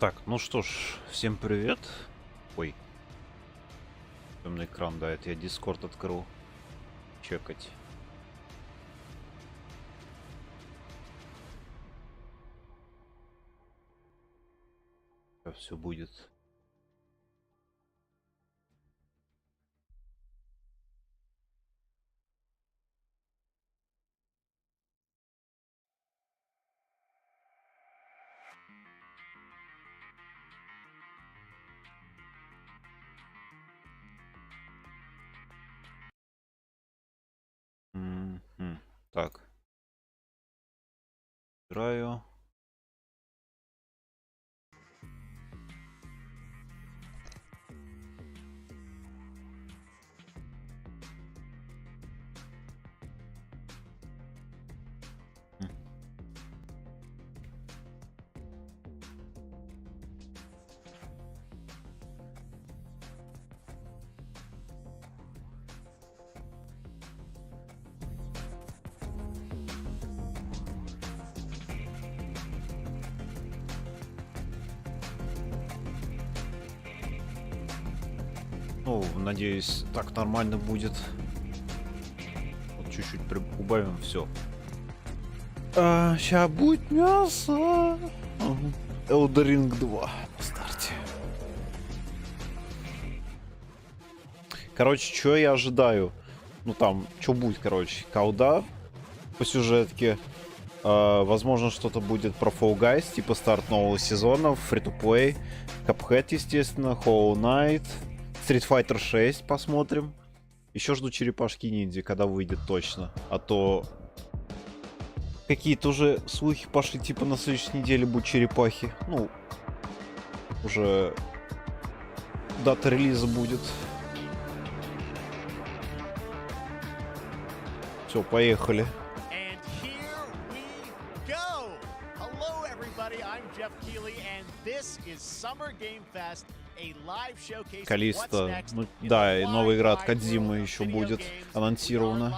Так, ну что ж, всем привет. Ой, темный экран, да, это я Discord открыл. Чекать. Все будет. Так. Играю. Ну, надеюсь, так нормально будет. Вот чуть-чуть убавим, все. Сейчас будет мясо. Elden Ring 2 на старте. Короче, что я ожидаю? Ну там, что будет, короче, колда по сюжетке. Возможно, что-то будет про Fall Guys, типа старт нового сезона, Free-to-Play, Cuphead, естественно, Hollow Knight, Street Fighter 6 посмотрим. Еще жду черепашки ниндзя, когда выйдет точно. А то какие-то уже слухи пошли, типа на следующей неделе будут черепахи. Ну, уже дата релиза будет. Все, поехали. Калиста, ну да, и новая игра от Кодзимы еще будет анонсирована.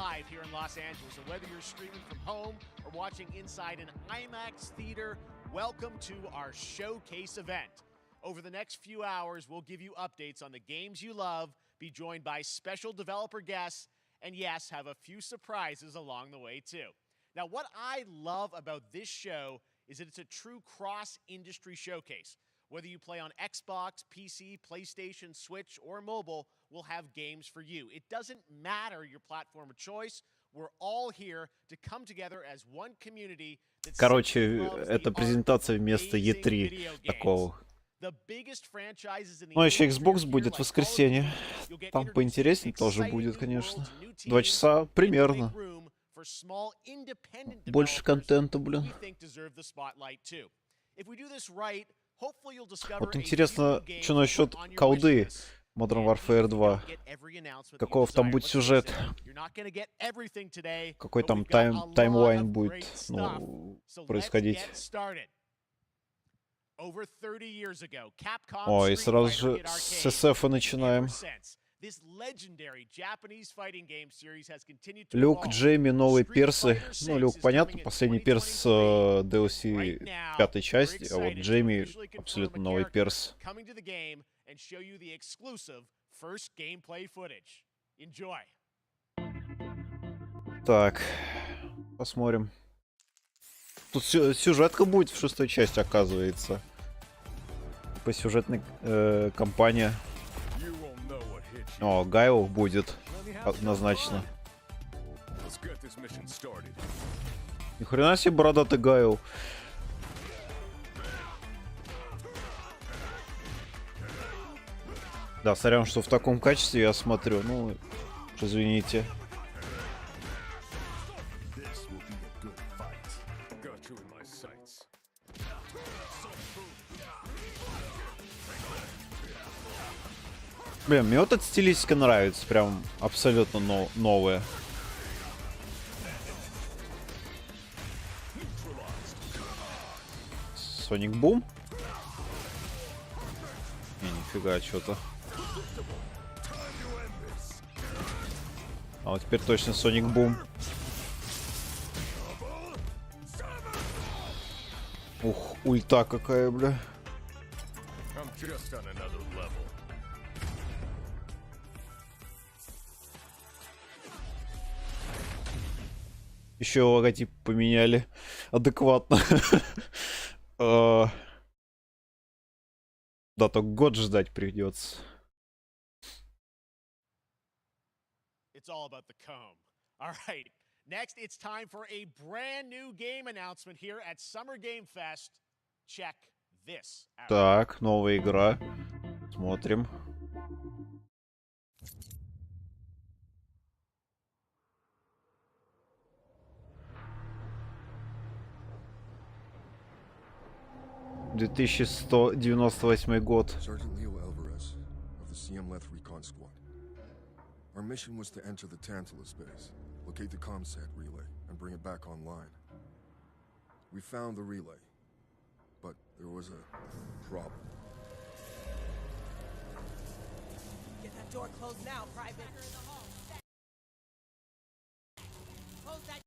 Over the next few hours, we'll give you updates on the games you love, be joined by special developer guests, and yes, have a few surprises along the way too. Now, what I love about this show is that it's a true cross-industry showcase. Whether you play on Xbox, PC, PlayStation, Switch, or mobile, we'll have games for you. It doesn't matter your platform of choice. We're all here to come together as one community. Короче, это презентация вместо E3 такого. Ну, еще Xbox будет в воскресенье. Там поинтереснее тоже будет, конечно. 2 часа примерно. Больше контента, блин. Вот интересно, что насчет колды Modern Warfare 2. Каков там будет сюжет? Какой там таймлайн будет, ну, происходить? О, и сразу же с SF начинаем. Люк, Джейми, новые персы. Ну, Люк, понятно, последний перс DLC 5-й части, а вот Джейми абсолютно новый перс. Так, посмотрим. Тут сюжетка будет в 6-й части, оказывается. По сюжетной кампания. О, Гайл будет однозначно. Ни хрена себе бородатый Гайл. Да, сорян, что в таком качестве я смотрю. Ну, извините. Блин, мне вот эта стилистика нравится, прям абсолютно новая. Соник Бум? Не, нифига, что-то. А вот теперь точно Соник Бум. Ух, ульта какая, бля. just on another level. Еще логотип поменяли адекватно. Да, только год ждать придется. It's all about the comb. All right. Next, it's time for a brand new game announcement here at Summer Game Fest. Check this out. Так, новая игра. Смотрим. $2198 год. Sergeant Leo Alvarez of the CM-Leth Recon Squad. Our mission was to enter the Tantalus base, locate the comsat relay, and bring it back online. We found the relay, but there was a problem. Get that door closed now, Private. Close that.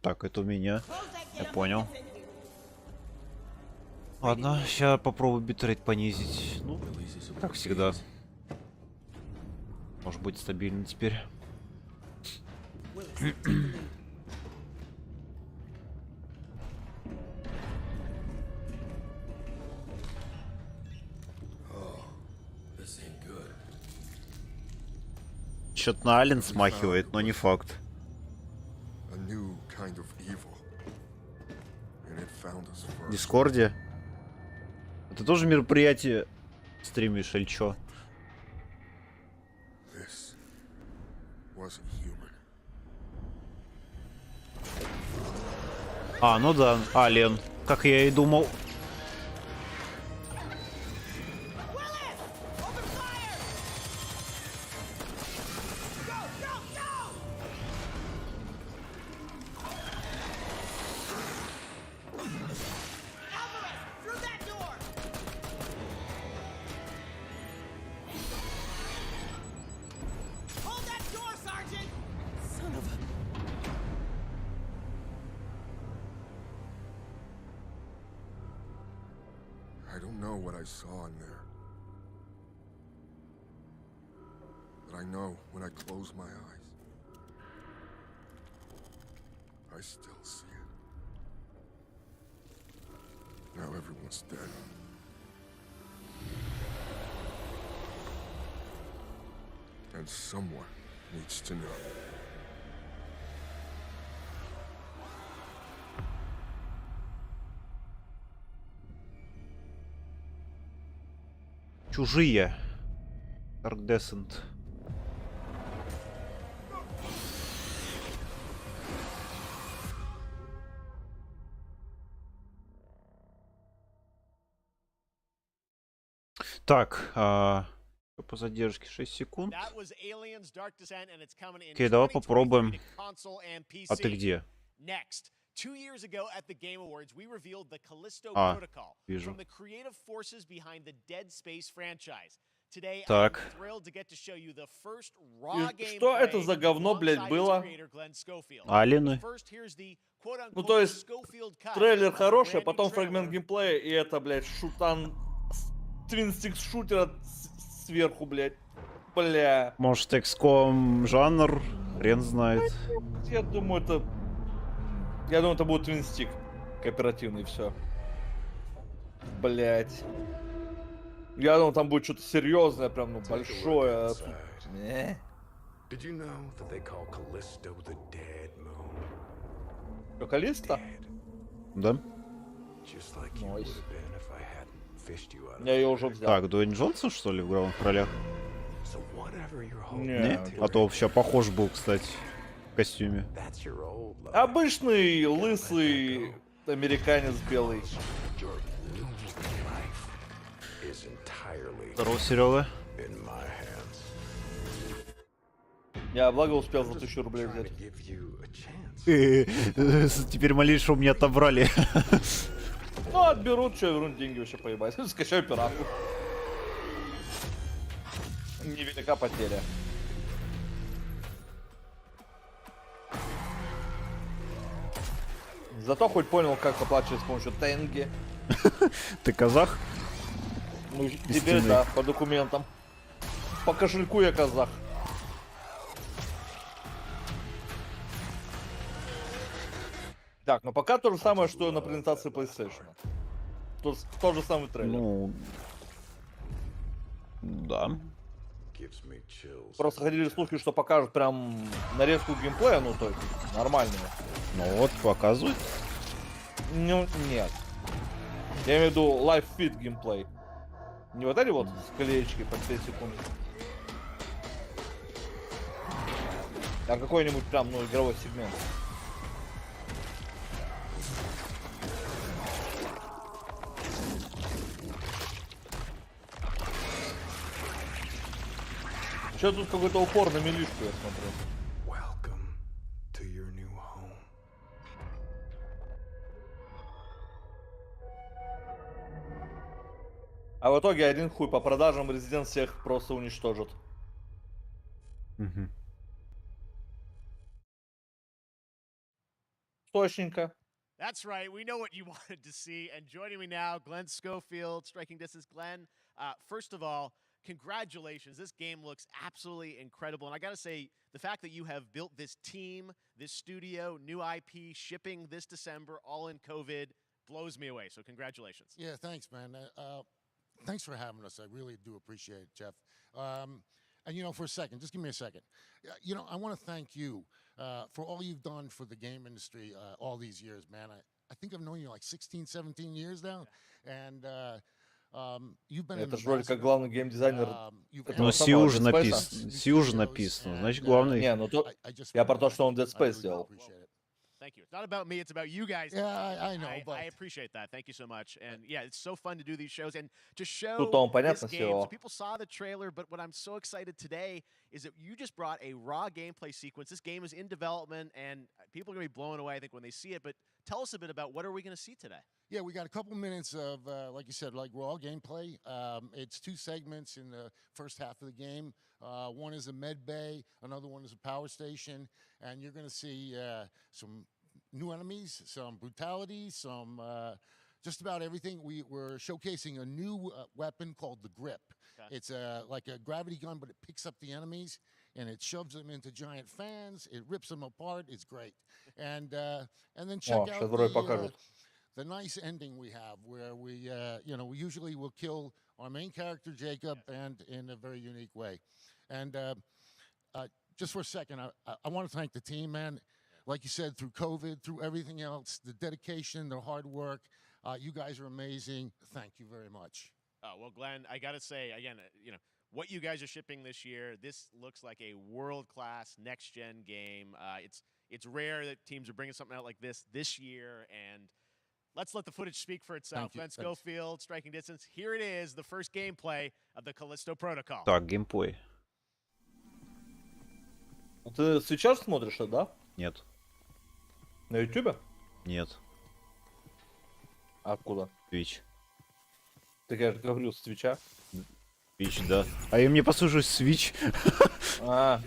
Так, это у меня. Close that. Я Get 'em понял. buckets in here. Ладно, сейчас попробую битрейт понизить. Ну, как всегда. Может быть стабильно теперь. Willis, take the lead. This ain't good. Чё-то на Ален смахивает, но не факт. A new kind of evil. And it found us В first. Дискорде. Это тоже мероприятие стримишь или чё? This wasn't human. А, ну да, Ален. Как я и думал. Willis! Open fire! Go, go, go! Alvarez, through that door! Hold that door, Sergeant! Son of a... I don't know what I saw in there. But I know when I close my eyes, I still see it. Now everyone's dead. And someone needs to know. Чужие. Dark Descent. Так, по задержке 6 секунд. That was Aliens Dark Descent, and it's coming in Окей, давай 2023 попробуем. to console and PC. А ты где? Next. 2 years ago at the Game Awards, we revealed the Callisto А, Protocol вижу. from the creative forces behind the Dead Space franchise. Today, Так. I'm thrilled to get to show you the first raw И что это за говно, блядь, alongside its было? creator, Glenn Schofield. Алины. First, here's the Ну, quote-unquote то есть, Schofield cut трейлер of the хороший, а brand new потом фрагмент trailer. геймплея, и это, блядь, шутан твинстик шутера сверху, блядь. Бля. Может, XCOM жанр? Хрен знает. Я думаю, это будет твинстик кооперативный, все. Блять. Я думал, там будет что-то серьезное, прям, ну, большое. А тут... Не. Did you know that they call Callisto the Dead Moon? Чё, Калиста? Да? Just like you would have been if I hadn't fished you out of Я ее the уже bag. взял. Так, Дуэйн Джонсон, что ли, в главных ролях? So whatever you're holding Не. Не? to А то right вообще похож был, кстати, в костюме. That's your old love. Обычный, лысый американец белый. Your new life is entirely Здорово, Серега. in my hands. Я, благо, успел за 1000 рублей Trying взять. to give you a chance. Теперь молись, что мне отобрали. Ну, отберут, что вернут деньги, вообще поебать. Скачаю пиратку. Невелика потеря. Зато хоть понял, как оплачивать с помощью тенге. Ты казах? Ну, из теперь стены. да, по документам. По кошельку я казах. Так, ну пока то же самое, что и на презентации PlayStation. Тот же самый трейлер. Ну, да. Gives me chills. Просто ходили слухи, что покажут прям нарезку геймплея, ну то есть нормальную. Ну вот, показывают. Ну, нет. Я имею в виду live fit геймплей. Не вот эти вот склеечки по 5 секунд. А какой-нибудь прям, ну, игровой сегмент. Что тут какой-то упор на милишку, я смотрю. Welcome to your new home. А в итоге один хуй по продажам Resident всех просто уничтожит. Мгм. Точненько. That's right. We know what you wanted to see. And joining me now, Glenn Schofield, Striking Distance. Glenn, first of all, congratulations. This game looks absolutely incredible. And I got to say, the fact that you have built this team, this studio, new IP, shipping this December, all in COVID, blows me away. So congratulations. Yeah, thanks, man. Thanks for having us. I really do appreciate it, Jeff. And for a second, just give me a second. I want to thank you for all you've done for the game industry all these years, man. I think I've known you like 16, 17 years now, and you've been an Это же вроде как ambassador. главный геймдизайнер. You've Ну, Ну, analyzed Сью самого уже Dead Space. написано. Сью уже написано. Значит, главный. Не, ну то... I just Я wanna про то, thank что он you. Dead I Space really do сделал. appreciate it. Thank you. It's not about me, it's about you guys. Yeah, I know, but I appreciate that. Thank you so much. And yeah, it's so fun to do these shows and to show Тут он, this понятно, game. So всего. people saw the trailer, but what I'm so excited today is that you just brought a raw gameplay sequence. This game is in development and people are going to be blown away, I think, when they see it. But tell us a bit about what are we going to see today? Yeah, we got a couple minutes of, like you said, like raw gameplay. It's two segments in the first half of the game. One is a med bay, another one is a power station, and you're going to see some new enemies, some brutality, some just about everything. We're showcasing a new weapon called the Grip. Okay. It's like a gravity gun, but it picks up the enemies and it shoves them into giant fans. It rips them apart. It's great. And then check О, out сейчас вроде покажут. the nice ending we have where we we usually will kill our main character Jacob and in a very unique way. And just for a second, I want to thank the team, man. Like you said, through COVID, through everything else, the dedication, the hard work, you guys are amazing. Thank you very much. Well, Glenn, I got to say, again, what you guys are shipping this year, this looks like a world-class next-gen game. It's rare that teams are bringing something out like this year, and let's let the footage speak for itself. Thank you. Glenn Thanks. Schofield, Striking Distance. Here it is, the first gameplay of the Callisto Protocol. Так, геймплей. Ты сейчас смотришь это, да? Нет. На ютубе? Нет. А откуда? Twitch. Так я же говорю, с твича. Twitch, да. А я мне послушаюсь Switch. А,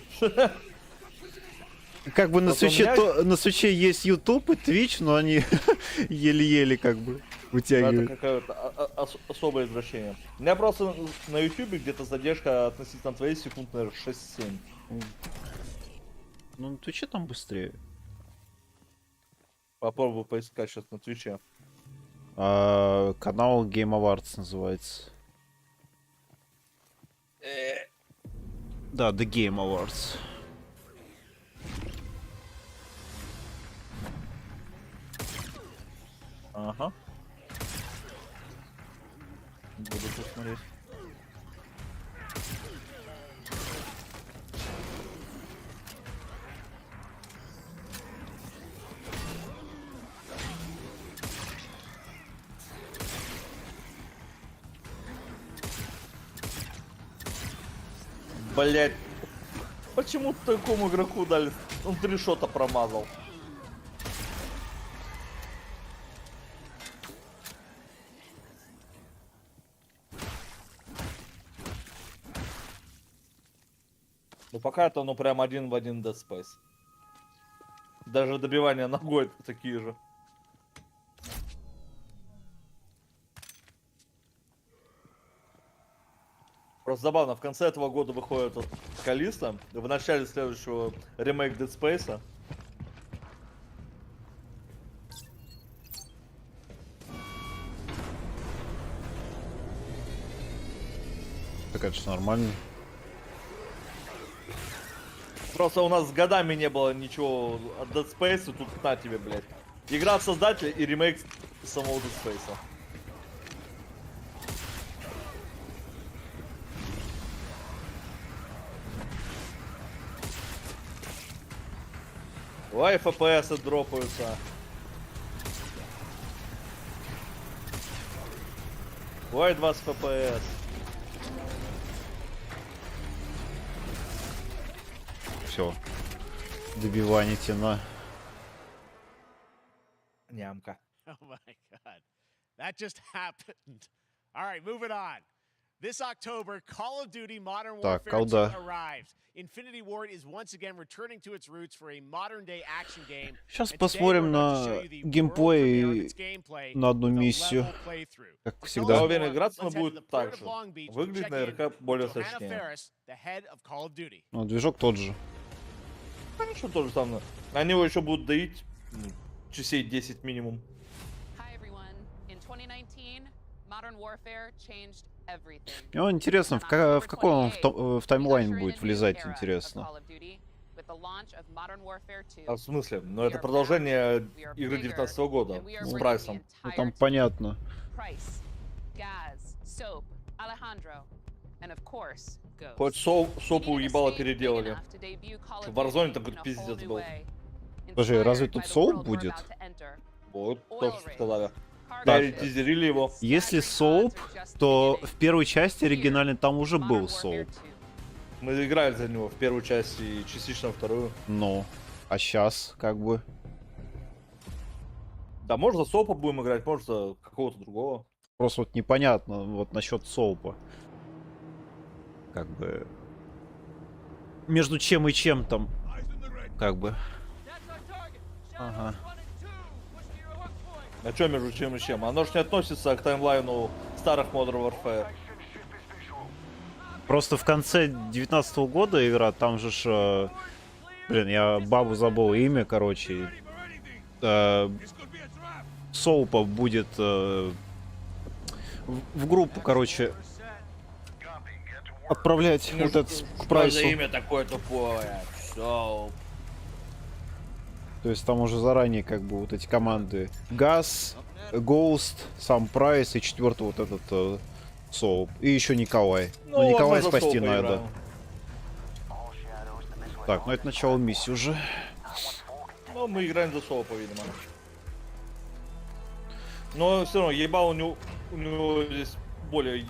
Как бы на Вот у свече, меня- на свече есть YouTube и Twitch, но они еле-еле как бы это вытягивают. какое-то особое извращение. У меня просто на ютубе где-то задержка относительно твоей секунд, наверное, 6-7. Ну, на Твиче там быстрее. Попробую поискать сейчас на твиче. Канал Game Awards называется. Да, The Game Awards. Ага. Буду посмотреть. Блять. Почему такому игроку дали? Он 3 шота промазал. Ну пока это ну прям один в один Dead Space. Даже добивания ногой такие же. Просто забавно, в конце этого года выходит вот Калиста, в начале следующего ремейк Dead Space. Это, конечно, нормально. Просто у нас с годами не было ничего от Dead Space, тут на тебе, блядь. Игра от создателя и ремейк самого Dead Space. Ой, FPS дропаются. Ой, 20 FPS. Все. Добивание тена. Нямка. Oh my God. That just happened. All right, moving on. This October, Call of Duty Modern Так, Warfare 2 колда. arrives. Infinity Ward is once again returning to its roots for a modern-day action game. Сейчас And today посмотрим we're about to show на you the геймплей world premiere of its gameplay на одну with a миссию. level playthrough. Как To tell всегда. us Я уверен, more, играться let's мы head to будет the port так of же. Long Beach to Выглядит check in наверняка with более Johanna сочнее. Ferris, the head of Call of Duty. Ну, движок тот же. Ну ничего, тоже самое. Они его еще будут доить часей 10 минимум. Hi everyone. In 2019, Modern Warfare changed everything. Мне интересно, в какой он в таймлайн будет влезать, интересно. А в смысле? Ну это продолжение игры 19 года с прайсом. Ну, там понятно. Хоть сопу ебало переделали. В Warzone там какой-то пиздец был. Подожди, разве тут соуп будет? Вот, тоже что сказали. Так. Тизерили его. Если соуп, то в первой части оригинальной там уже был соуп. Мы играли за него в первую часть и частично во вторую. Ну, а сейчас как бы... Да, может за сопа будем играть, может за какого-то другого. Просто вот непонятно вот насчет соупа. Как бы... Между чем и чем там... Как бы... Ага. А чё между чем и чем? Оно ж не относится к таймлайну старых Modern Warfare. Просто в конце 19-го года игра, там же ж... блин, я бабу забыл имя, короче. Соупа будет в группу, короче, отправлять вот этот Что за прайсу. имя такое тупое? Соуп. То есть там уже заранее как бы вот эти команды. Газ, Ghost, сам Прайс и четвертый вот этот Соуп. И еще Николай. Ну, Но Николая ладно, за спасти Соупа надо. играем. Так, ну это начало миссии уже. Ну, мы играем за Соупа, видимо. Но все равно, ебал у него здесь более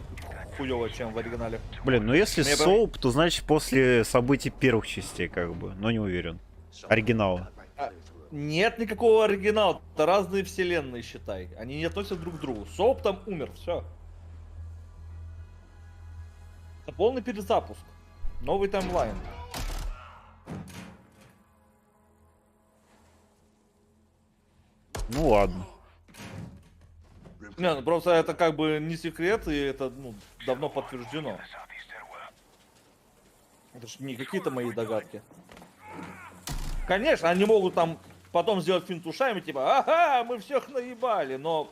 хуёво, чем в оригинале. Блин, ну если Мне Соуп, то значит после событий первых частей, как бы. Но не уверен. Оригинала. Нет никакого оригинала, это разные вселенные, считай. Они не относятся друг к другу. Соуп там умер, все. Это полный перезапуск. Новый таймлайн. Ну ладно. Не, ну просто это как бы не секрет, и это ну, давно подтверждено. Это ж не какие-то мои догадки. Конечно, они могут там потом сделать финт ушами, типа, ага, мы всех наебали, но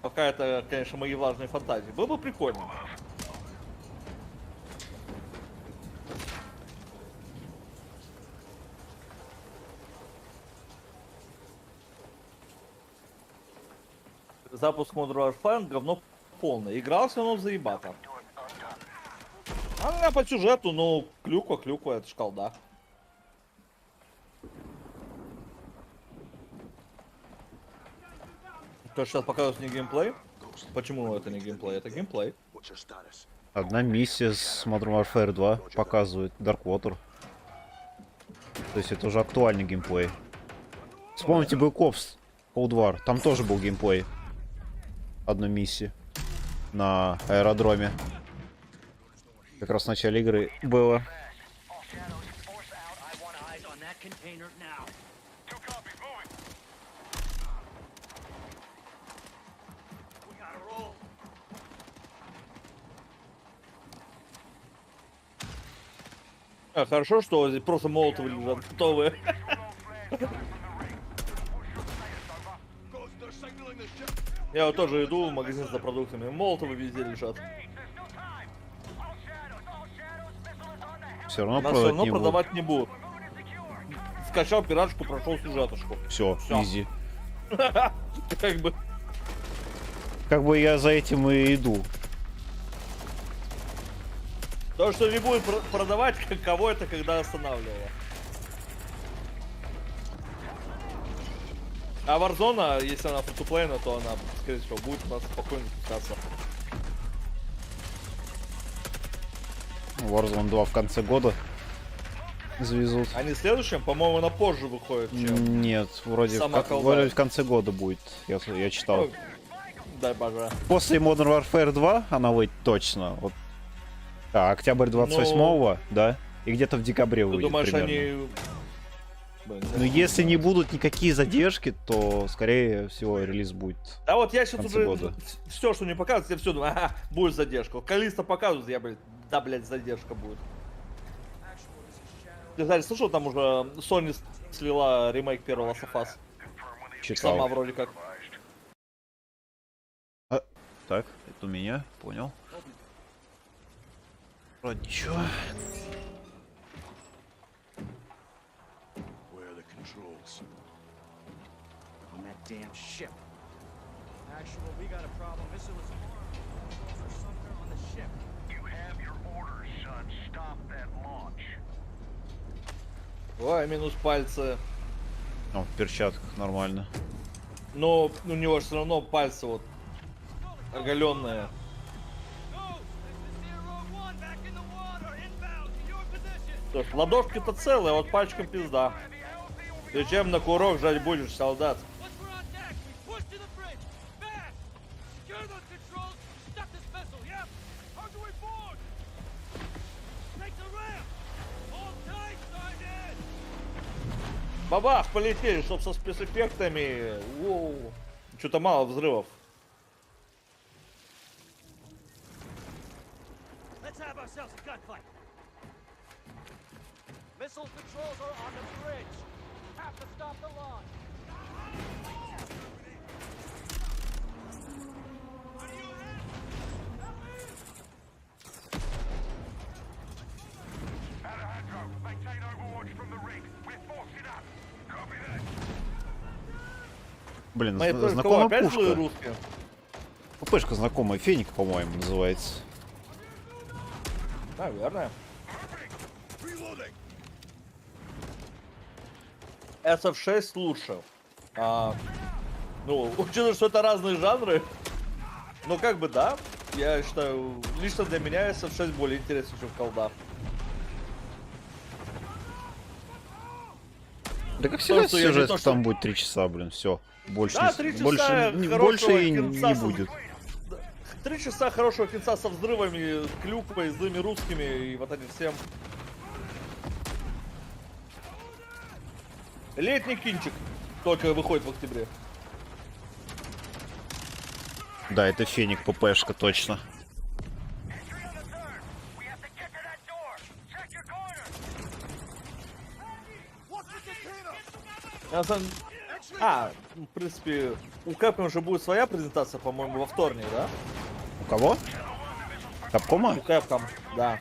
пока это, конечно, мои влажные фантазии. Было бы прикольно. Запуск Modern Warfare говно полное. Игрался, но заебато. А по сюжету, ну, клюква, это ж колда. То, что сейчас показывают не геймплей. Почему это не геймплей? Это геймплей. Одна миссия с Modern Warfare 2 показывает Darkwater. То есть это уже актуальный геймплей. Вспомните Black Ops Cold War. Там тоже был геймплей. Одной миссии. На аэродроме. Как раз в начале игры было. Хорошо, что здесь просто молотовы лежат готовые. Я вот тоже иду в магазин за продуктами. Молотовы везде лежат. Все равно Нас все равно не будут. продавать не будут. Скачал пираточку, прошел сюжеточку. Все, изи. Как бы. Как бы я за этим и иду. То, что не будет продавать, кого это когда останавливало. А Warzone, если она фри-то-плейна, то она, скорее всего, будет у нас спокойно пускаться. Warzone 2 в конце года завезут. Они в следующем, по-моему, на позже выходит, чем... Нет, вроде сама вроде в конце года будет. Я читал. Ну, дай боже. После Modern Warfare 2 она выйдет точно. Вот. Октябрь 28-го, да? И где-то в декабре Ты выйдет думаешь, примерно. они... Но если не будут никакие задержки, то, скорее всего, релиз будет. Да вот я сейчас конце уже года. все, что мне показывают, я все думаю, ага, будет задержка. Калиста показывают, я, блядь, да, блядь, задержка будет. Ты, кстати, слышал, там уже Sony слила ремейк первого Last of Us? Читал. Сама вроде как. Так, это у меня, понял. Вроде ничего. Where are the controls? On that damn ship. Actual, we got a problem. Missile was controls are somewhere on the ship. You have your orders, son. Stop that launch. Ой, минус пальцы. В перчатках нормально. Но у него же все равно пальцы вот оголенные. То есть ладошки-то целые, а вот пальчиком пизда. Ты чем на курок жать будешь, солдат? Бабах, полетели, чтоб со спецэффектами. Что-то мало взрывов. Let's have ourselves a gunfight. Missile controls are on the bridge. Have to stop the launch. Alejandro, maintain overwatch from the rig. We're forcing up. Copy that. Блин, Мои кого, знакомая опять злые пушка. русские? ППшка знакомая, Феник, по-моему, называется. Наверное. SF6 лучше. Ну, учитывая, что это разные жанры, ну как бы да, я считаю, лично для меня SF6 более интересен, чем колда. Да как всегда что я не сюжет то, что- там будет 3 часа, блин, все. Больше, Да, не- 3 часа больше хорошего и кинца не со- будет. 3 часа хорошего кинца со взрывами, с клюквой, злыми русскими и вот этим всем. Летний кинчик только выходит в октябре. Да, это Феник ППшка, точно. Entry on the third. We have to get to that door. Check your corner. Я сам... в принципе, у Capcom уже будет своя презентация, по-моему, во вторник, да? У кого? Капкома? У Capcom, да.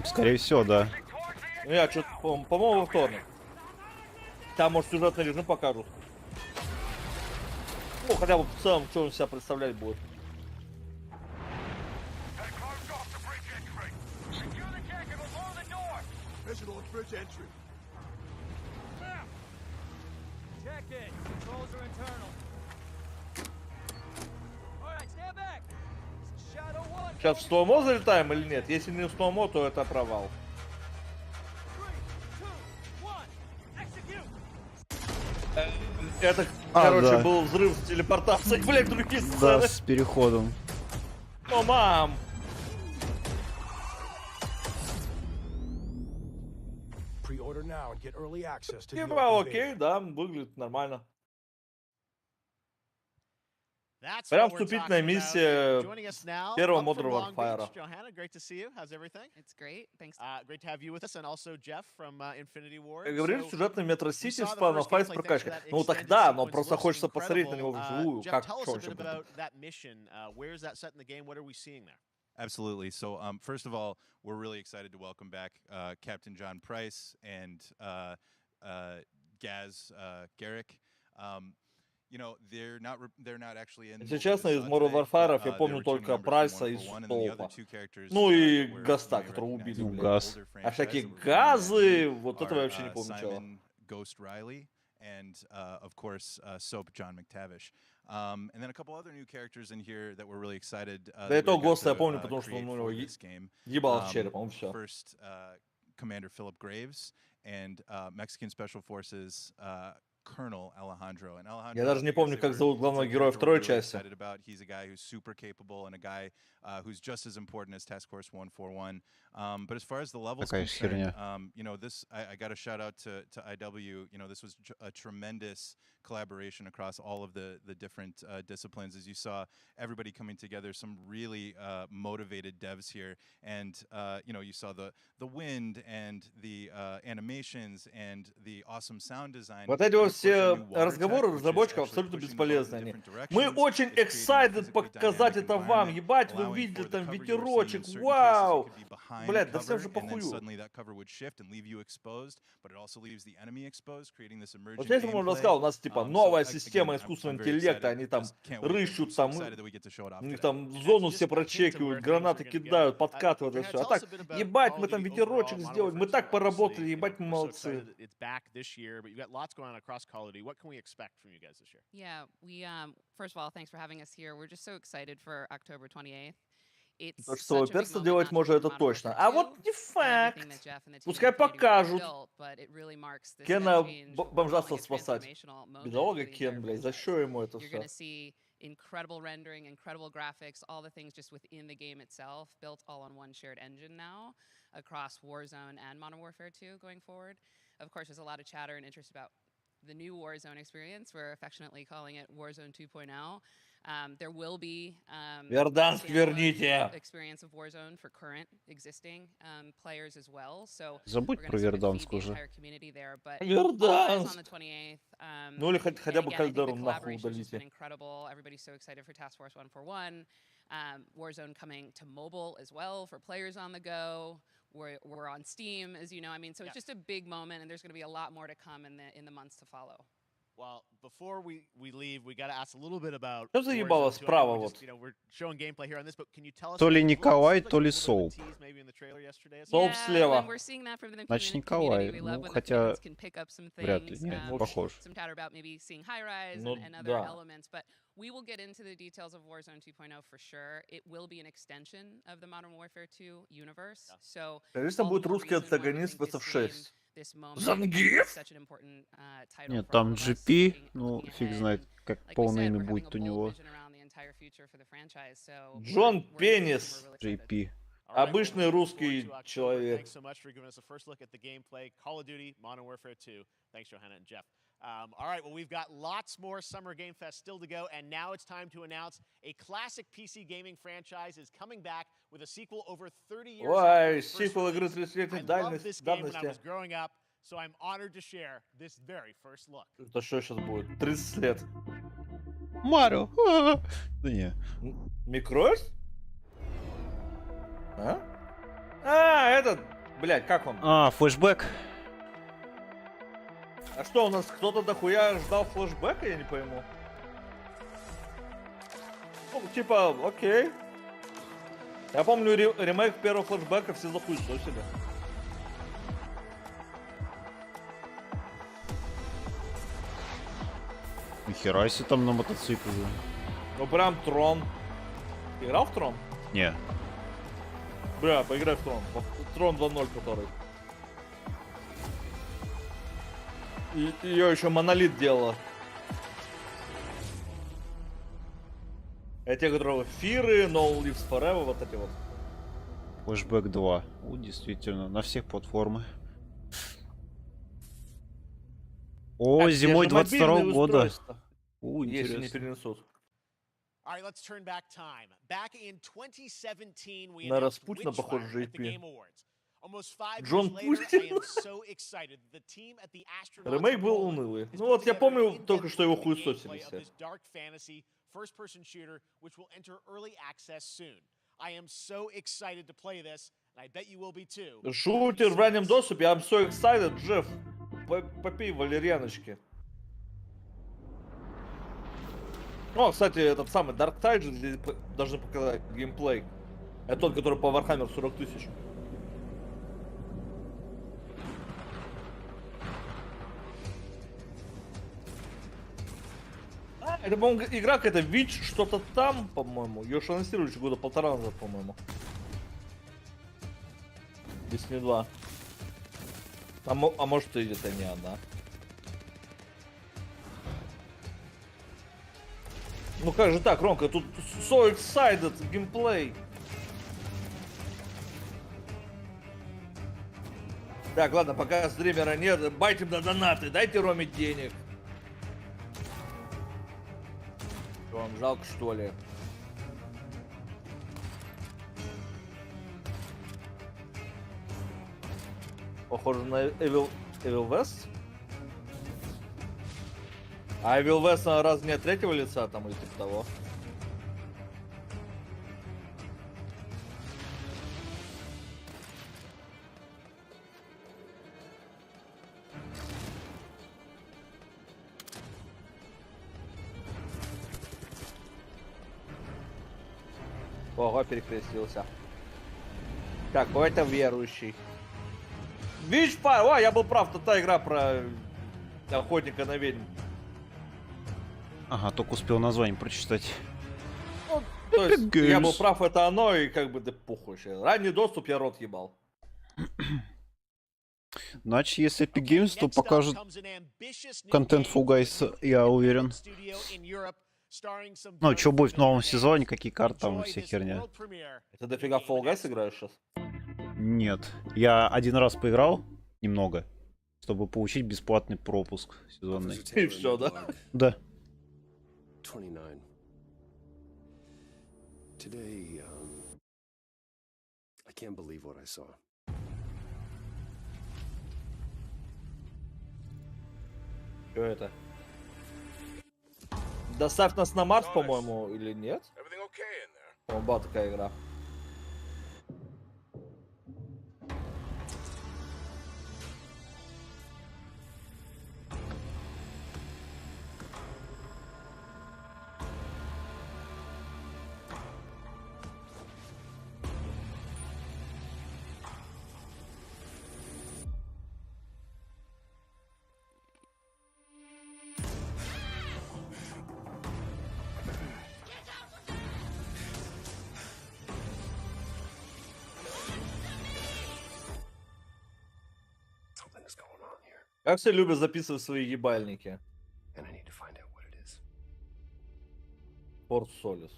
Скорее всего, да. Ну, я что-то, по-моему, во вторник. Там, может, сюжетный режим покажут. Ну, хотя бы в целом, что он себя представлять будет. They closed off the bridge entry. Secure the deck and we'll blow the door. Visual on bridge entry. Check it. Controls are internal. All right, stand back. Shadow 1. Сейчас в Слоумо залетаем или нет? Если не в Слоумо, то это провал. 3, 2, 1. Execute. Это, короче, да. был взрыв с телепортацией, блядь, другие Да, сцены. с переходом. О, мам! Pre-order now and get early access to the Типа, open окей, beta. да, выглядит нормально. That's Прям what we're вступительная talking about. миссия Joining us now первого up from Modern Long Warfare. Beach, Johanna, great to see you. How's everything? It's great. Thanks. Great to have you with us, and also Jeff from Infinity Ward. Как говорили, So, сюжетный Метро we Сити saw с the Final first Fight с gameplay, thanks for прокачкой. that Ну extended тогда, но sequence. просто Looks хочется посмотреть на него incredible. вживую. Jeff, Как, tell us что a он bit чем about that mission. Where is that set in the game? What are we seeing there? Absolutely. So, first of all, we're really excited to welcome back Captain John Price and Gaz Garrick. You know, they're not actually in. Если честно, из Modern Warfare я помню только Прайса и Столпа. Ну и Гаста, которого убили, Ну, блядь. Газ. А всякие газы, вот этого я вообще не помню чего. Ghost Riley and of course Soap John McTavish. And then a couple other new characters in here that we're really excited. Да и то Госта я помню, потому что он у него ебал в черепом, все. First, Commander Philip Graves and Mexican Special Forces Colonel Alejandro. And Alejandro, Я даже не помню, как зовут главного героя второй части. He's a guy who's super capable and a guy who's just as important as Task Force 141. But as far as the levels concerned, you know, this I got a shout out to IW. You know, this was a tremendous collaboration across all of the different disciplines. As you saw, everybody coming together, some really motivated devs here, and you know, you saw the wind and the animations and the awesome sound design. Вот эти вот все разговоры разработчиков абсолютно бесполезны. Мы очень excited показать это вам. Ебать, вы видели там ветерочек, вау! Блядь, да всем же похую. Вот здесь я можно сказать, у нас типа новая система искусственного интеллекта, они там рыщут, там, у них там зону все прочекивают, гранаты кидают, подкатывают и все. А так, ебать, мы там ветерочек сделали, мы так поработали, ебать, мы молодцы. Yeah, we first of all, thanks for having us here. We're just so excited for October 28th. То, что перса делать можно, это точно. А вот не факт. Пускай покажут. Кена бомжатство спасать. Бедолага Кен, блядь, за что ему это все? Incredible rendering, incredible graphics, all the things just within the game itself, built all on one shared engine now across Warzone and Modern Warfare 2 going forward. Of course, there's a lot of chatter and interest about the new Warzone experience. We're affectionately calling it Warzone 2.0. There will be experience of Warzone for current existing players as well. So забудь про Верданск уже. Верданск! Ну или хотя бы Кальдеру нахуй удалите. Incredible. Everybody's so excited for Task Force 141. Warzone coming to mobile as well for players on the go. We're on Steam, as you know. I mean, so it's just a big moment, and there's going to be a lot more to come in the months to follow. Well, before we leave, we got to ask a little bit about. Что заебало справа вот? We're showing gameplay here on this, but can you tell us? То ли Николай, то ли Соуп. Соуп слева. Значит, Николай. Ну, хотя вряд ли. Нет, похож. Ну, да. We will get into the details of Warzone 2.0 for sure. It will be an extension of the Modern Warfare 2 universe. So, конечно, будет русский антагонист в SF6. Зангиев? Нет, там GP, ну, фиг знает, как полное имя будет у него. Джон Пенис. GP. Обычный русский человек. Thanks so much for giving us a first look at the gameplay. Call of Duty, Modern Warfare 2. Thanks, Johanna and Jeff. All right, well, we've got lots more Summer Game Fest still to go, and now it's time to announce a classic PC gaming franchise is coming back with a sequel over 30 years. Ой, сиквел игры 30-летней I love this game when I was growing up, so I'm honored to share this very first look. Это что сейчас будет? 30 лет. Марио! Да не. Микрос? А, этот, блядь, как он? А, флешбэк. А что, у нас кто-то дохуя ждал флешбэка, я не пойму. Ну, типа, окей. Я помню ремейк первого флешбэка, все захуесосили. Нихера себе там на мотоцикле. Ну прям Трон. Играл в Трон? Не. Бля, поиграй в Трон. Трон 2.0 который. Ее еще Монолит делала. Эти, которые Фиры, No Lives Forever, вот эти вот. Flashback 2. Действительно, на всех платформах. О, А, зимой где же 22 мобильные года. устройства? Если не Интересно. перенесут. All right, let's turn back time. Back in 2017, we На announced Распутина похож Witchfire at the JP. Game Awards. Almost 5 years Джон later, I Путин. am so excited that the team at the Astronauts Ремейк in был Poland унылый. has Ну put вот я together an помню in-depth только, что его look at the хуесосили gameplay of все. this dark fantasy first-person shooter, which will enter early access soon. I am so excited to play this, and I bet you will be too. Шутер в раннем доступе. I'm so excited, Джефф. Попей валерьяночки. О, кстати, этот самый Dark Tide же здесь должны показать геймплей. Это тот, который по Warhammer 40 000. Это, по-моему, игра какая-то, Вич, что-то там, по-моему. Ее же анонсировали еще года полтора назад, по-моему. Если не два. А может, и это не она. Ну как же так, Ромка, тут so excited геймплей. Так, ладно, пока стримера нет, байтим на донаты, дайте Роме денег. Что, вам жалко, что ли? Похоже на Evil West. А Evil West раз не от третьего лица там или типа того. Ого, перекрестился. Какой-то верующий. Вичпар! О, я был прав, это та игра про охотника на ведьм. Ага, только успел название прочитать. Ну, то есть, я был прав, это оно, и как бы да похуй вообще. Ранний доступ, я рот ебал. Значит, если Epic Games, то покажут контент Fall Guys, я уверен. Ну, что будет в новом сезоне, какие карты там и вся херня. Это дофига Fall Guys играешь сейчас? Нет. Я один раз поиграл немного, чтобы получить бесплатный пропуск сезонный. И все, да? Да. 29. Today, I can't believe what I saw. Что это? Доставь нас на Марс, по-моему, или нет? По-моему, была такая игра. Как все любят записывать свои ебальники. Порт Солис.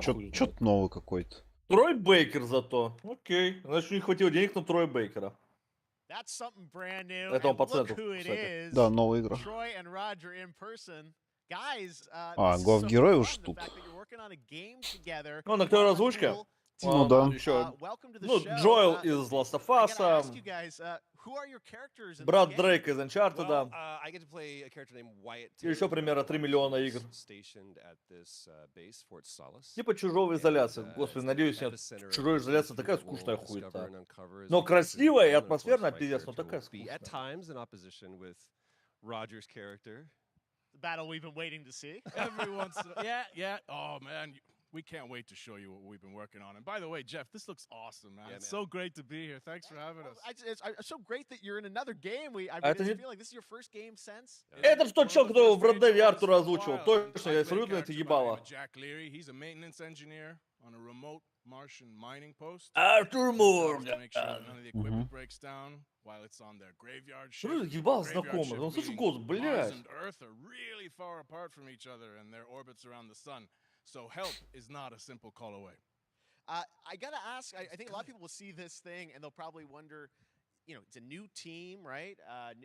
Чё-то новый какой-то. Трой Бейкер зато. Окей. Значит, не хватило денег на Троя Бейкера. Это он по центру, кстати. Да, новая игра. А, главгерой уж тут. Ну, на кто озвучка? Ну да. Еще. Ну, Джоэл из Last of Us. Брат Дрейк из Uncharted, да. И еще примерно 3 миллиона игр. Типа Чужого изоляции. Господи, надеюсь, нет. Чужой изоляция такая скучная хуйта. Но красивая и атмосферная, пиздец, но такая скучная. The battle we've been waiting to see. Every once in a, yeah. Oh man, we can't wait to show you what we've been working on. And by the way, Jeff, this looks awesome, man. It's so great to be here. Thanks for having us. It's so great that you're in another game. I feel like this is your first game since. Это тот чел, кто в Red Dead Артура озвучивал. Точно, я абсолютно это ебало. Jack Leary, he's a maintenance engineer on a remote Martian mining post. Артур Морган. To make sure that none of the equipment breaks down while it's on their graveyard ship. Что это ебал знакомый? Он слышал голос, Mars блядь. and Earth are really far apart from each other and their orbits around the sun. So help is not a simple call away. I gotta ask. I think a lot of people will see this thing and they'll probably wonder. You know, it's a new team, right?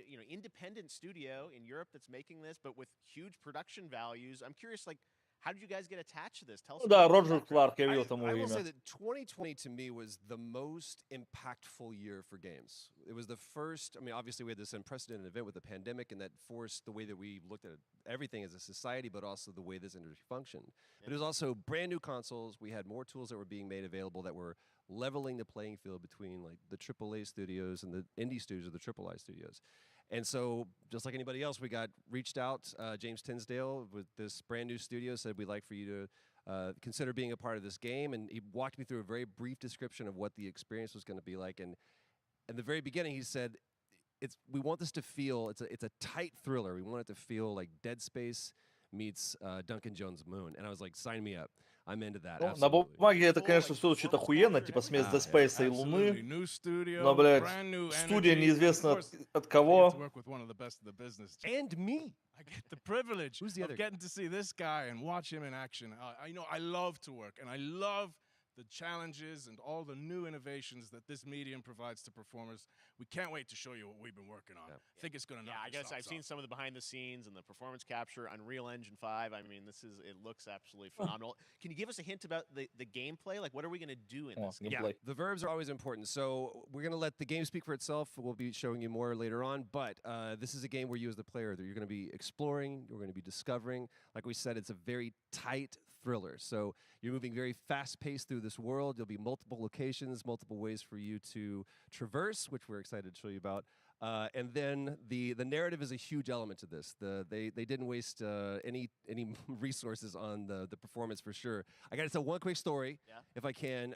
You know, independent studio in Europe that's making this, but with huge production values. I'm curious, like, how did you guys get attached to this? Tell us. Да, about Роджер that. Кларк, я видел там I его will say имя. that 2020 to me was the most impactful year for games. It was the first, I mean, obviously we had this unprecedented event with the pandemic, and that forced the way that we looked at everything as a society, but also the way this industry functioned. But it was also brand new consoles. We had more tools that were being made available that were leveling the playing field between like the AAA studios and the indie studios or the AAA studios. And so, just like anybody else, we got reached out. James Tinsdale with this brand new studio said, we'd like for you to consider being a part of this game. And he walked me through a very brief description of what the experience was going to be like. And in the very beginning, he said, we want this to feel, it's a tight thriller. We want it to feel like Dead Space meets Duncan Jones' Moon. And I was like, sign me up. I'm into that. Ну, на бумаге это, конечно, все звучит охуенно, типа смесь Dead Space и Луны. Но, блядь, студия неизвестно от кого. And me. I get the privilege Who's the of other getting to see this guy and watch him in action. I know I love to work, and I love the challenges and all the new innovations that this medium provides to performers. We can't wait to show you what we've been working on. I think it's going to knock I guess I've seen some of the behind the scenes and the performance capture, Unreal Engine 5. I mean, it looks absolutely phenomenal. Can you give us a hint about the gameplay? Like, what are we going to do in this game? Yeah, the verbs are always important. So we're going to let the game speak for itself. We'll be showing you more later on. But this is a game where you as the player, you're going to be exploring, you're going to be discovering. Like we said, it's a very tight thriller. So you're moving very fast-paced through this world. There'll be multiple locations, multiple ways for you to traverse, which we're excited to show you about. And then the narrative is a huge element to this. They didn't waste any resources on the performance for sure. I got to tell one quick story, if I can.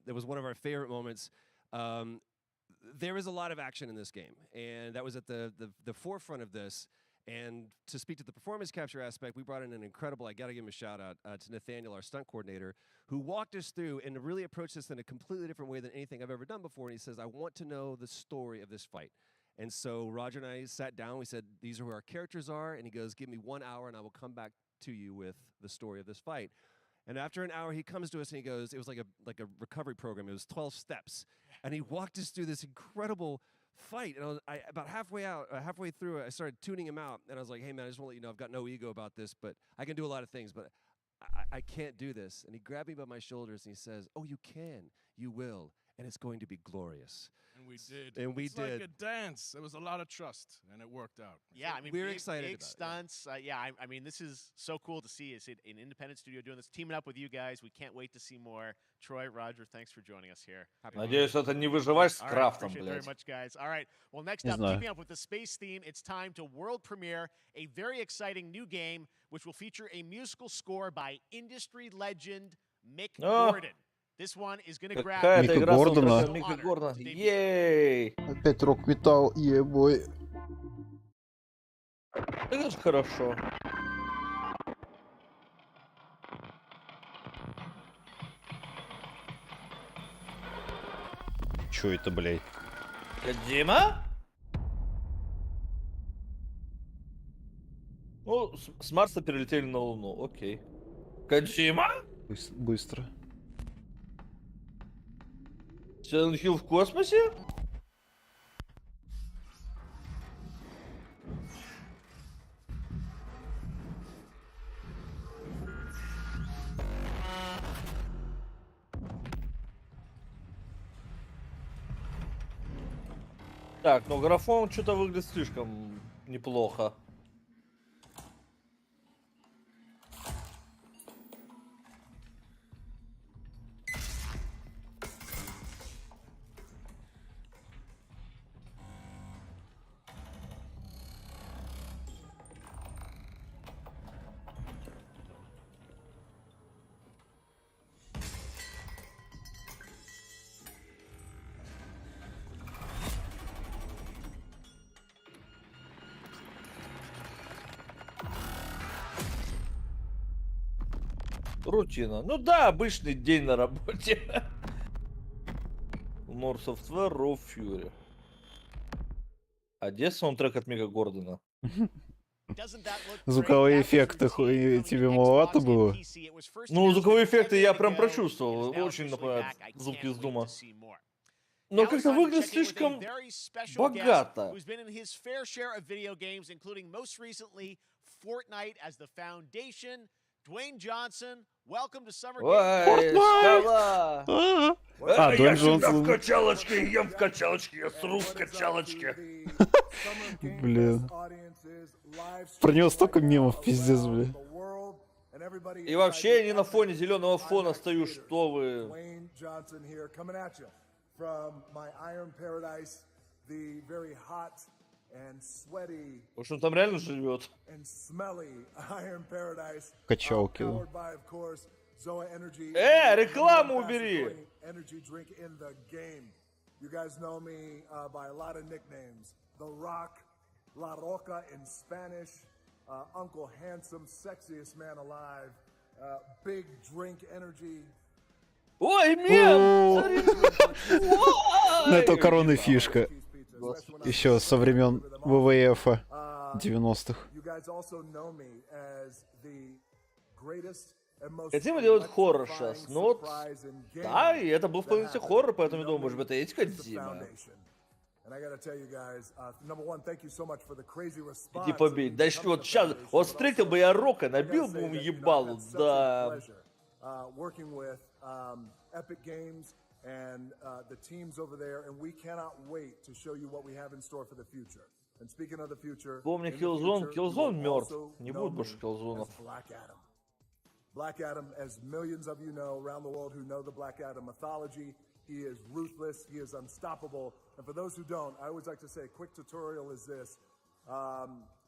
It was one of our favorite moments. There is a lot of action in this game, and that was at the forefront of this. And to speak to the performance capture aspect, we brought in an incredible, I got to give him a shout out to Nathaniel, our stunt coordinator, who walked us through and really approached this in a completely different way than anything I've ever done before. And he says, I want to know the story of this fight. And so Roger and I sat down, we said, these are who our characters are. And he goes, give me 1 hour and I will come back to you with the story of this fight. And after an hour, he comes to us and he goes, it was like a recovery program. It was 12 steps. And he walked us through this incredible fight. And about halfway through, I started tuning him out. And I was like, hey, man, I just want to let you know I've got no ego about this, but I can do a lot of things, but I can't do this. And he grabbed me by my shoulders and he says, oh, you can. You will. And it's going to be glorious. And we did. And we it's did. Like a dance. There was a lot of trust, and it worked out. Yeah, I mean, we're big, excited big about stunts. I mean, this is so cool to see. It's an independent studio doing this, teaming up with you guys. We can't wait to see more. Troy, Roger, thanks for joining us here. Надеюсь, это не выживать с крафтом, appreciate it very блядь. much, guys. All right. Well, next up, keeping up with the space theme, it's time to world premiere a very exciting new game, which will feature a musical score by industry legend Mick Gordon. This one is going to grab Какая-то игра с Гордона. саундтреком Мика Гордона. Ей! Опять рок-металл, ебой. Это же хорошо. Чё это, блядь? Дима? Ну, с Марса перелетели на Луну, окей. Кодзима? Быстро. Silent Hill в космосе? Так, ну графон что-то выглядит слишком неплохо. Рутина. Ну да, обычный день на работе. More Software, Raw Fury. А где саундтрек от Мика Гордона? Звуковые эффекты тебе маловато было? Ну, звуковые эффекты я прям прочувствовал. Очень напоминает звуки из Дума. Но как-то выглядит слишком богато. Who's been in his fair share of video games, including most recently Fortnite as the foundation Dwayne Johnson, welcome to Summer Ой, скала! А, Дуэйн Я всегда в Джонсон. качалочке, ем в качалочке, я сру в качалочке. Блин. Про него столько мемов, пиздец, блин. И вообще не на фоне зеленого фона стою, что вы. В общем, там реально живет. Качалки. Рекламу убери! You guys know me by a lot of nicknames. The Rock, La Roca in Spanish, Uncle Handsome, sexiest man alive, Big Drink Energy. Ой, мем! Ну, это коронная фишка. Еще со времен ВВФ 90-х. Хотим делать хоррор сейчас, но вот... Да, и это был вполне себе хоррор, поэтому я думаю, может быть, это есть Кодзима. Иди побей. Да еще вот сейчас, вот встретил бы я Рока, набил бы ему ебалу, да... And the teams over there, and we cannot wait to show you what we have in store for the future. And speaking of the future, помни Killzone, Killzone мертв, не будет больше Killzone'ов. Black Adam, as millions of you know around the world who know the Black Adam mythology, he is ruthless, he is unstoppable. And for those who don't, I always like to say a quick tutorial is this.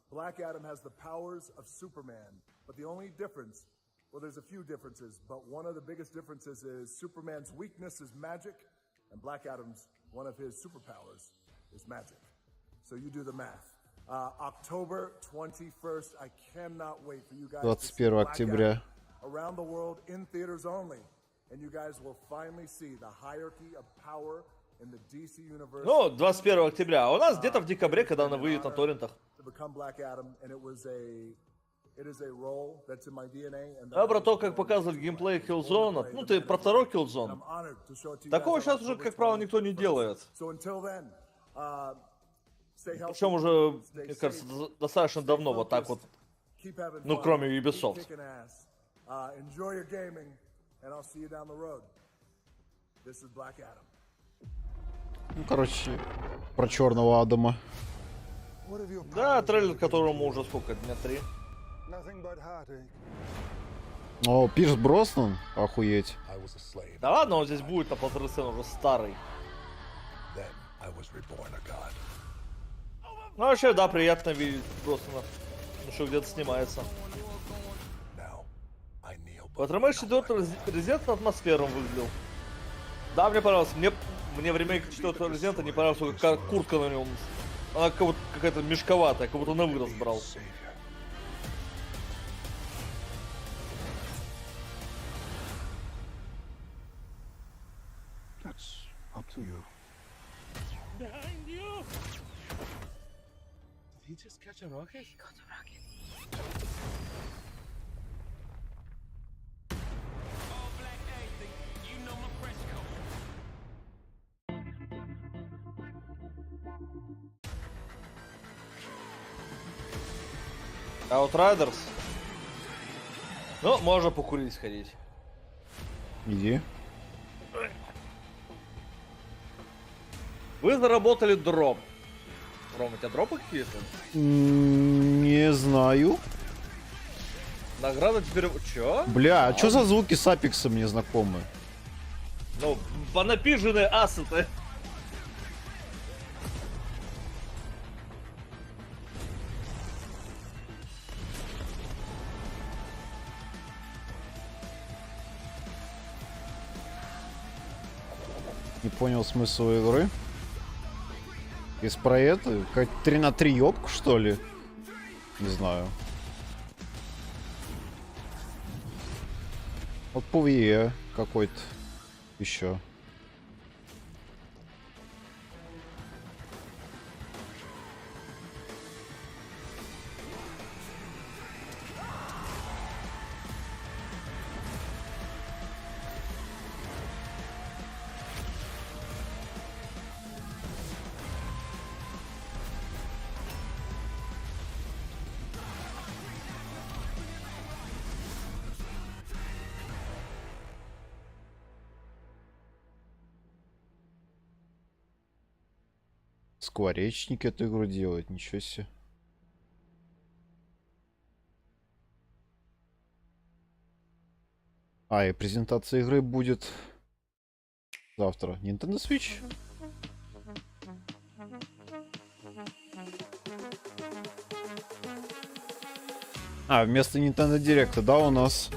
Black Adam has the powers of Superman, but the only difference, well, there's a few differences, but one of the biggest differences is Superman's weakness is magic, and Black Adam's, one of his superpowers, is magic. So you do the math. October 21st, I cannot wait for you guys to see 21 Black октября. Adam around the world in theaters only, and you guys will finally see the hierarchy of power in the DC universe. Ну, 21 октября, а у нас где-то в декабре, когда она выйдет на торрентах. To become Black Adam, and it is a role that's in my DNA. А про то, как показывали геймплей Killzone, ну ты про второй Killzone. Такого сейчас уже, как правило, никто не делает. Причем уже, мне кажется, достаточно давно вот так вот. Ну, кроме Ubisoft. Ну, короче, про черного Адама. Да, трейлер, которому уже сколько, дня 3. О, Пирс Броснан? Охуеть. Да ладно, он здесь будет на полторы сцены уже старый. Ну вообще, да, приятно видеть Броснана. Еще где-то снимается. Вот ремейк 4-го Резидента атмосфером выглядел. Да, мне понравился. Мне в ремейке 4-го Резидента не понравилась как куртка на нем. Она как будто какая-то мешковатая, как будто на вырос брал. Up to you. Behind you! Did he just catch a rocket? He got a rocket. All black anything, you know my press code. Outriders. Ну, можно покурить сходить. Иди. Вы заработали дроп. Ром, у тебя дропы какие-то? Не знаю. Награда теперь... Чё? Бля, а чё за звуки с Апекса мне знакомы? Ну, понапиженные ассеты. Не понял смысл игры. Из про это? Как 3 на 3 ёбку, что ли? Не знаю. Вот PvE какой-то еще. Скворечники эту игру делают, ничего себе. А, и презентация игры будет завтра. Nintendo Switch? А, вместо Nintendo Direct, да, у нас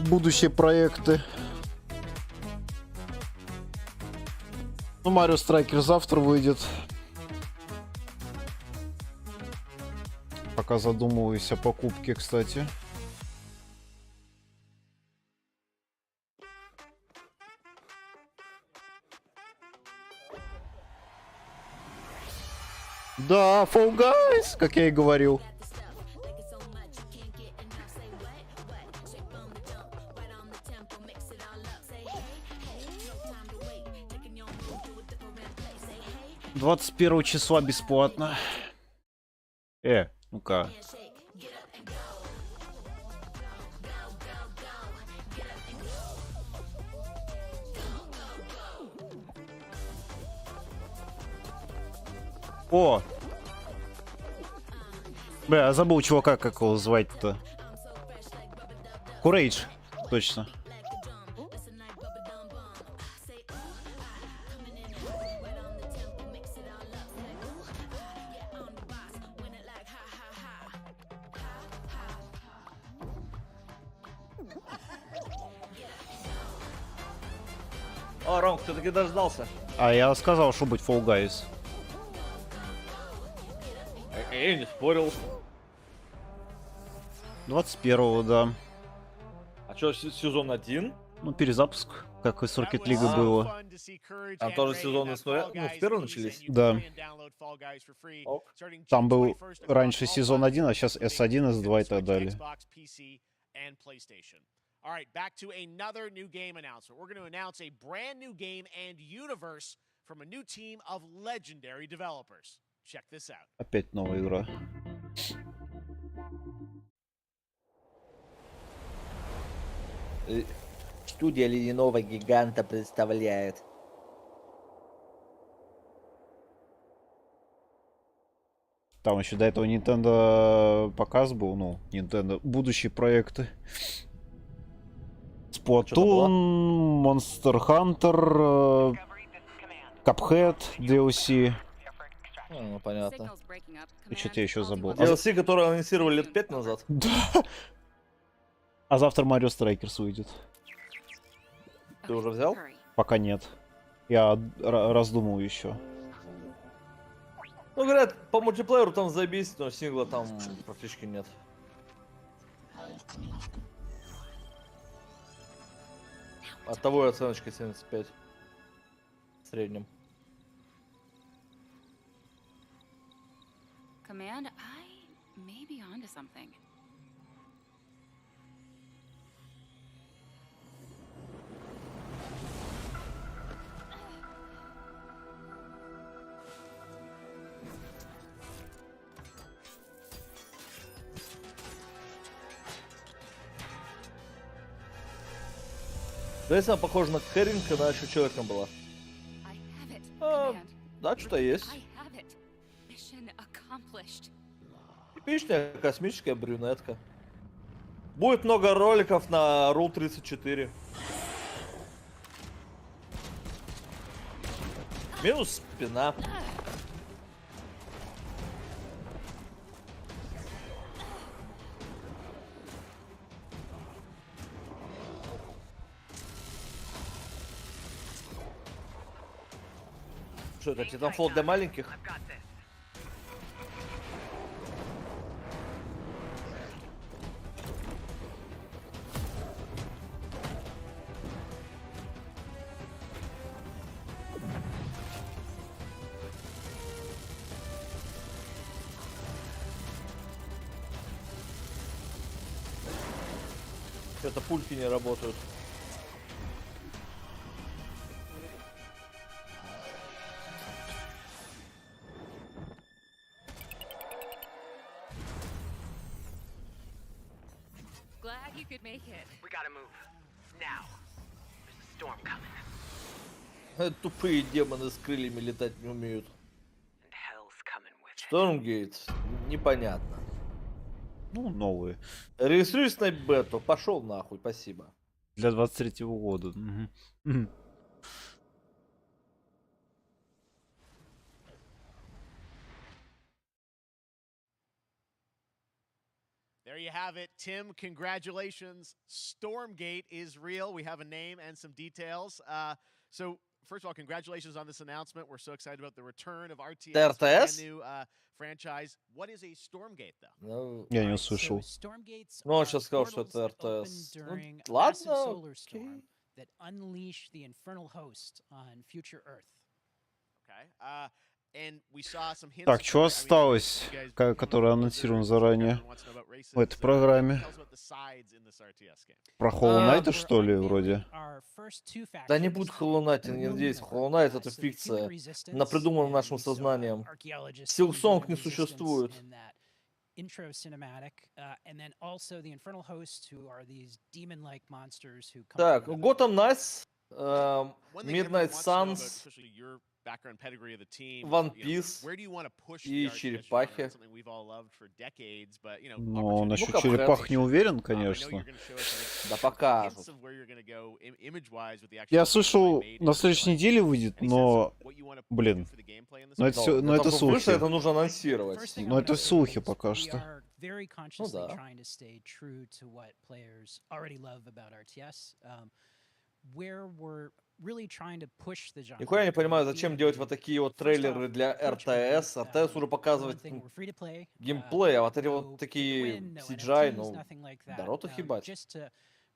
будущие проекты. Ну, Mario Striker завтра выйдет. Пока задумываюсь о покупке, кстати. Да, Fall Guys, как я и говорил. — 21 числа бесплатно. Ну-ка. О! Бля, я забыл чувака, как его звать-то. Курейдж, точно. О, Ром, ты таки дождался. А я сказал, что будет Fall Guys. Я не спорил. 21-го, да. А что, сезон 1? Ну, перезапуск, как и с Rocket League было. Там тоже сезоны с нуля, ну, с первого начались? Да. Ок. Там был раньше сезон 1, а сейчас S1, S2 и так далее. All right, back to another new game announcement. We're going to announce a brand new game and universe from a new team of legendary developers. Check this out. Опять новая игра. Студия ледяного гиганта представляет. Там еще до этого Nintendo показ был, ну, Nintendo будущие проекты. Splatoon, Monster Hunter, Cuphead, DLC. Ну, понятно. И что-то я еще забыл. DLC, который анонсировали лет 5 назад. Да. А завтра Mario Strikers выйдет. Ты уже взял? Пока нет. Я раздумываю еще. Ну, говорят, по мультиплееру там заебись, но сингла там практически нет. От того и оценочка 75. В среднем. Command, I may be onto something. Да, если она похожа на Хэринг, она еще человеком была. Да, что-то есть. Типичная космическая брюнетка. Будет много роликов на Rule 34. Минус спина. Что это, Titanfall для маленьких? Что-то пульки не работают. Glad you could make it. We gotta move. Now. There's a storm coming. Тупые демоны с крыльями летать не умеют. Stormgate, непонятно. Ну, новые. Регистрируюсь на бету, пошел нахуй, спасибо. Для 23-го года. Мгм. There you have it. Tim, congratulations. Stormgate is real. We have a name and some details. So, first of all, congratulations on this announcement. We're so excited about the return of RTS, brand new franchise. What is a Stormgate, though? Я не услышал. Ну, он сейчас сказал, что это РТС. Ну, ладно, окей. That unleash the infernal host on future Earth. Okay. And we saw some hints. Так, что осталось, которое анонсировано заранее в этой программе? Про Hollow Knight, что ли, вроде? Да не будет Hollow Knight, я не надеюсь. Hollow Knight — это фикция, придумана нашим сознанием. Silksong не существует. Intro cinematic, and then also the infernal hosts, who are these demon-like monsters who come. Так, Gotham Knights, Midnight Suns, One Piece и черепахи. Ну, насчет черепах не уверен, конечно. Да покажут. Я слышал, на следующей неделе выйдет, но, блин, но это слухи. Это нужно анонсировать. Но это слухи пока что. Ну да. Нихуя не понимаю, зачем делать вот такие вот трейлеры для РТС. РТС уже показывает геймплей, а вот эти вот такие CGI, ну, да рот их ебать.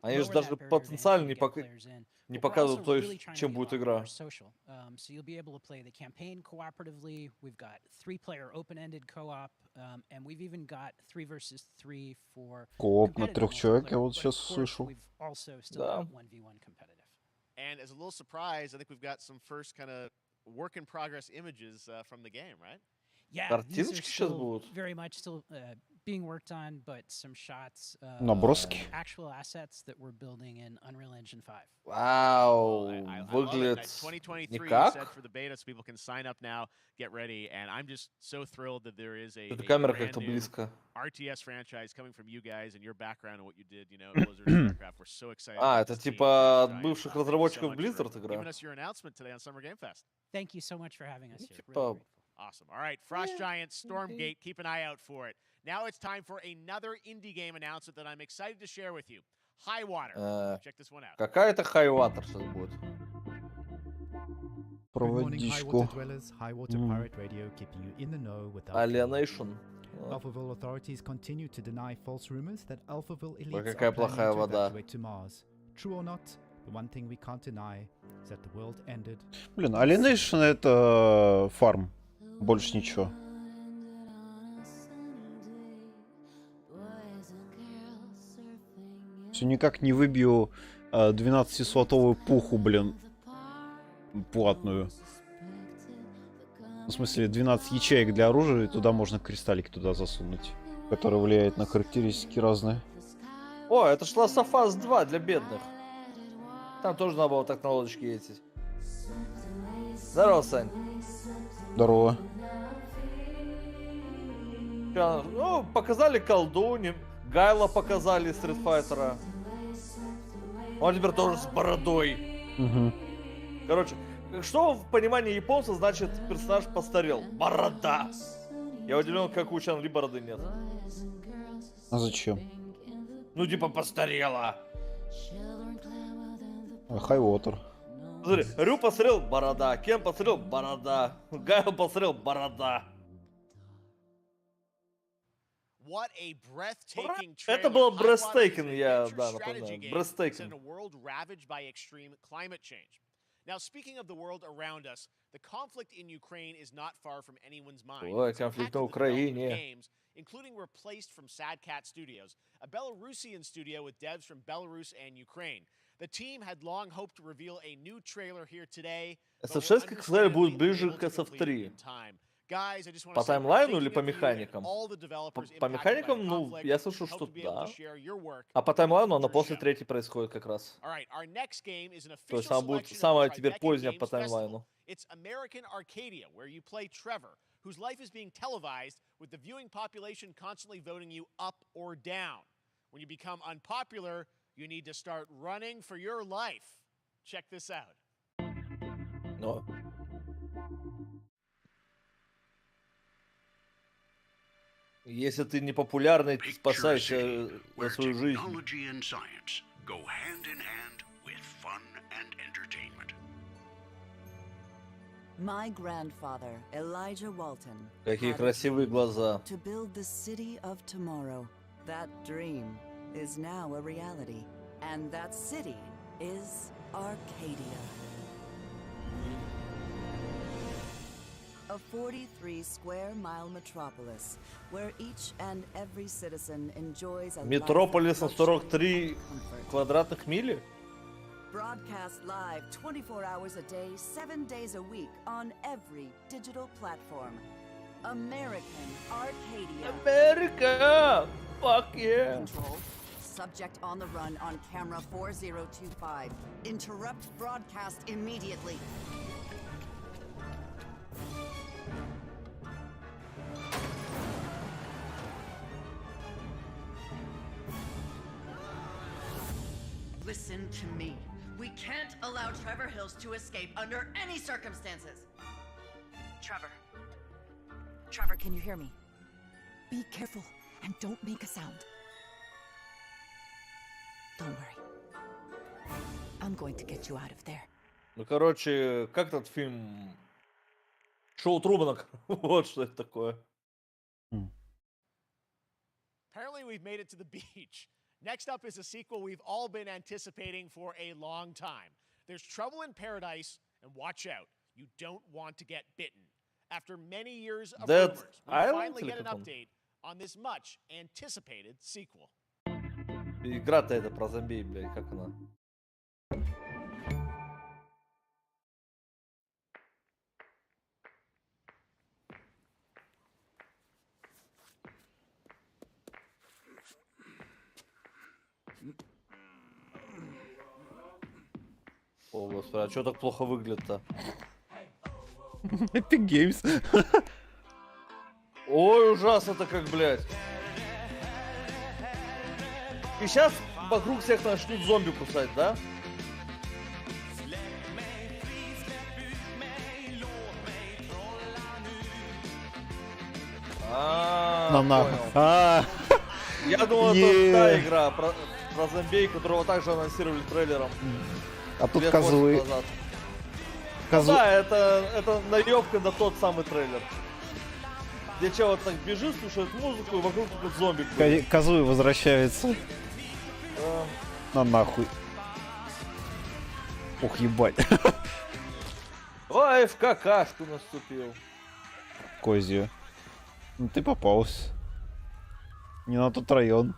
Они же даже потенциально не показывают то, чем будет игра. Кооп на 3 человек, я вот сейчас слышал. Да. And as a little surprise, I think we've got some first kind of work in progress images from the game, right? Yeah, these are still very much still being worked on, but some shots, наброски. Actual assets that we're building in Unreal Engine 5. Вау, выглядит никак. For the beta, so people can sign up now, get ready, and I'm just so thrilled that there is a камера как-то близко. RTS franchise coming from you guys and your background and what you did, you know, Blizzard and StarCraft. We're so excited. Это типа от бывших разработчиков Blizzard игра. Giving us your announcement today on Summer Game Fest. Thank you so much for having us here. Типа... Awesome. All right, Frost Giant, Stormgate, keep an eye out for it. Now it's time for another indie game announcement that I'm excited to share with you. High Water. Check this one out. Какая-то High Water сейчас будет. Про водичку. Alienation. Alphaville authorities continue to deny false rumors that Alphaville elites какая плохая вода. to Mars. True or not, the one thing we can't deny is that the world ended. Блин, Alienation — это фарм. Больше ничего. Все никак не выбью 12-слотовую пуху, блин, платную. В смысле, 12 ячеек для оружия, и туда можно кристаллик туда засунуть, который влияет на характеристики разные. О, это ж Last of Us 2 для бедных. Там тоже надо было так на лодочке ездить. Здорово, Сань. Здорово. Ну, показали колдуньи, Гайла показали из Street Fighter. Он теперь тоже с бородой. Угу. Короче, что в понимании японца значит персонаж постарел? Борода. Я удивлен, как у Чан Ли бороды нет. А зачем? Ну, типа, постарела. High Water. Смотри, Рю посмотрел — борода, Кен посмотрел — борода, Гайл посмотрел — борода. What a breathtaking Это было breathtaking, я, да, напоминаю. Breathtaking. In a world ravaged by extreme climate change. Now, speaking of the world around us, the conflict in Ukraine is not far from anyone's mind. Ой, конфликт на Украине. Games, including replaced from Sad Cat Studios, a Belarusian studio with devs from Belarus and Ukraine. The team had long hoped to reveal a new trailer here today. SF6, как сказали, будет ближе к SF3. Guys, I just want По to say we're таймлайну или thinking по of you and механикам? all the По developers по impacted by the механикам, ну, conflict. я слышу, Hope что to be able to да. share your work А по in таймлайну она future после show. третьей происходит как раз. All right, our next game is an То есть official она будет selection of самая the теперь Tribeca поздняя по Games Festival. таймлайну. It's American Arcadia, where you play Trevor, whose life is being televised with the viewing population constantly voting you up or down. When you become unpopular, you need to start running for your life. Check this out. Но. Если ты непопулярный, ты спасайся за свою жизнь. Technology and science go hand in hand with fun and entertainment. My grandfather, Elijah Walton, Какие had a красивые dream глаза. to build the city of tomorrow. That dream is now a reality, and that city is Arcadia. A 43-square-mile metropolis where each and every citizen enjoys a Метрополис на life of luxury 43 and comfort. квадратных мили? Broadcast live 24 hours a day, 7 days a week on every digital platform. American Arcadia. America! Fuck yeah! Control. Subject on the run on camera 4025. Interrupt broadcast immediately. Listen to me. We can't allow Trevor Hills to escape under any circumstances. Trevor. Trevor, can you hear me? Be careful and don't make a sound. Don't worry. I'm going to get you out of there. Ну, короче, как этот фильм? Шоу Трумана. Вот что это такое. Apparently, we've made it to the beach. Next up is a sequel we've all been anticipating for a long time. There's Trouble in Paradise, and watch out, you don't want to get bitten. After many years of Dead rumors, we Island finally или get an как он? update on this much anticipated sequel. Игра-то это про зомби, блядь, как она? О, господи, а чё так плохо выглядит-то? Epic Games. Ой, ужасно-то как, блядь. И сейчас вокруг всех начнут зомби кусать, да? На нахуй. А. Я думал, это та игра про зомбей, которого также анонсировали трейлером. А тут лет козлы. 8 назад. Ну да, это наебка на тот самый трейлер. Где чел так бежит, слушает музыку, и вокруг тут зомби. Козлы возвращаются. На нахуй. Ох, ебать. Ой, в какашку наступил. Козью. Ну ты попался. Не на тот район.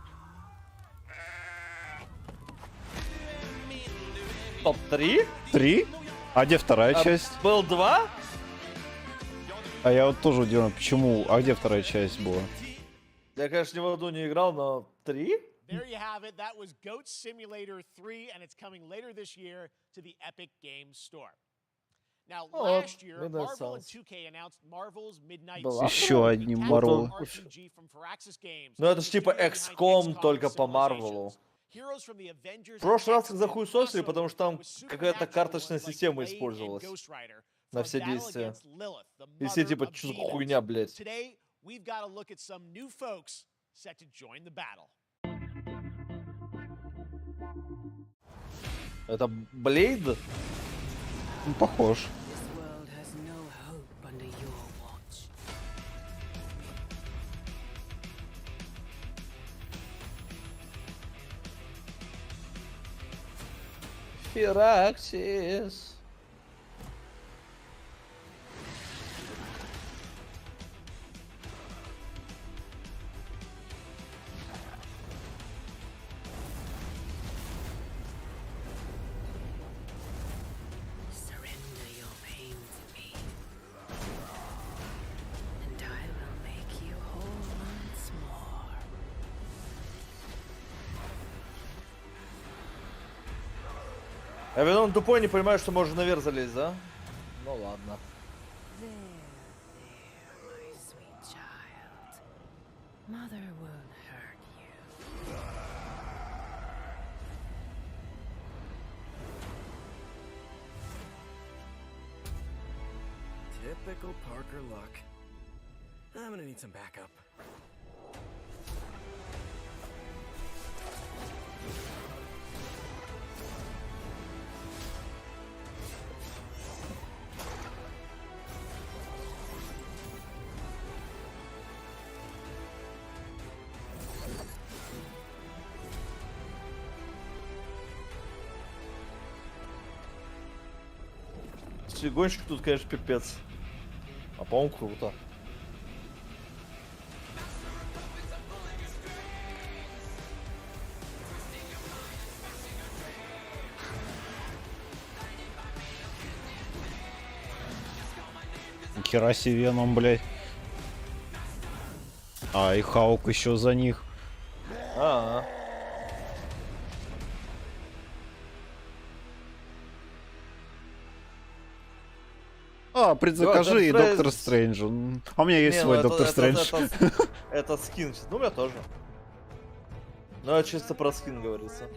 Топ-3? 3? А где вторая часть? Был 2? А я вот тоже удивлен, почему? А где вторая часть была? Я, конечно, ни в одну не играл, но 3? There you have it. That was Goat Simulator 3, and it's coming later this year to the Epic Games Store. Now, last year, Marvel and 2K announced Marvel's Midnight Еще одним Марвел. RPG from Firaxis Games. Ну это ж типа XCOM только по Марвелу. В прошлый раз их захуесосили, потому что там какая-то карточная система использовалась на все действия. И все типа, что за хуйня, блядь. Today, we've got to look at some new folks set to join the battle. Это Блейд? Ну, похож. Фираксис. Я ведь он тупой, не понимаю, что можно наверх залезть, да? Ну ладно. My sweet child. Mother won't hurt you. Typical Parker luck. I'm gonna need some backup. Гонщик тут, конечно, пипец. А по-моему, круто. Хера себе Веном, блядь. А, и Хаук еще за них. Предзакажи и Доктор Стрэндж. А у меня есть свой Доктор Стрэндж. Это скин. Ну, у меня тоже. Ну, это чисто про скин говорится.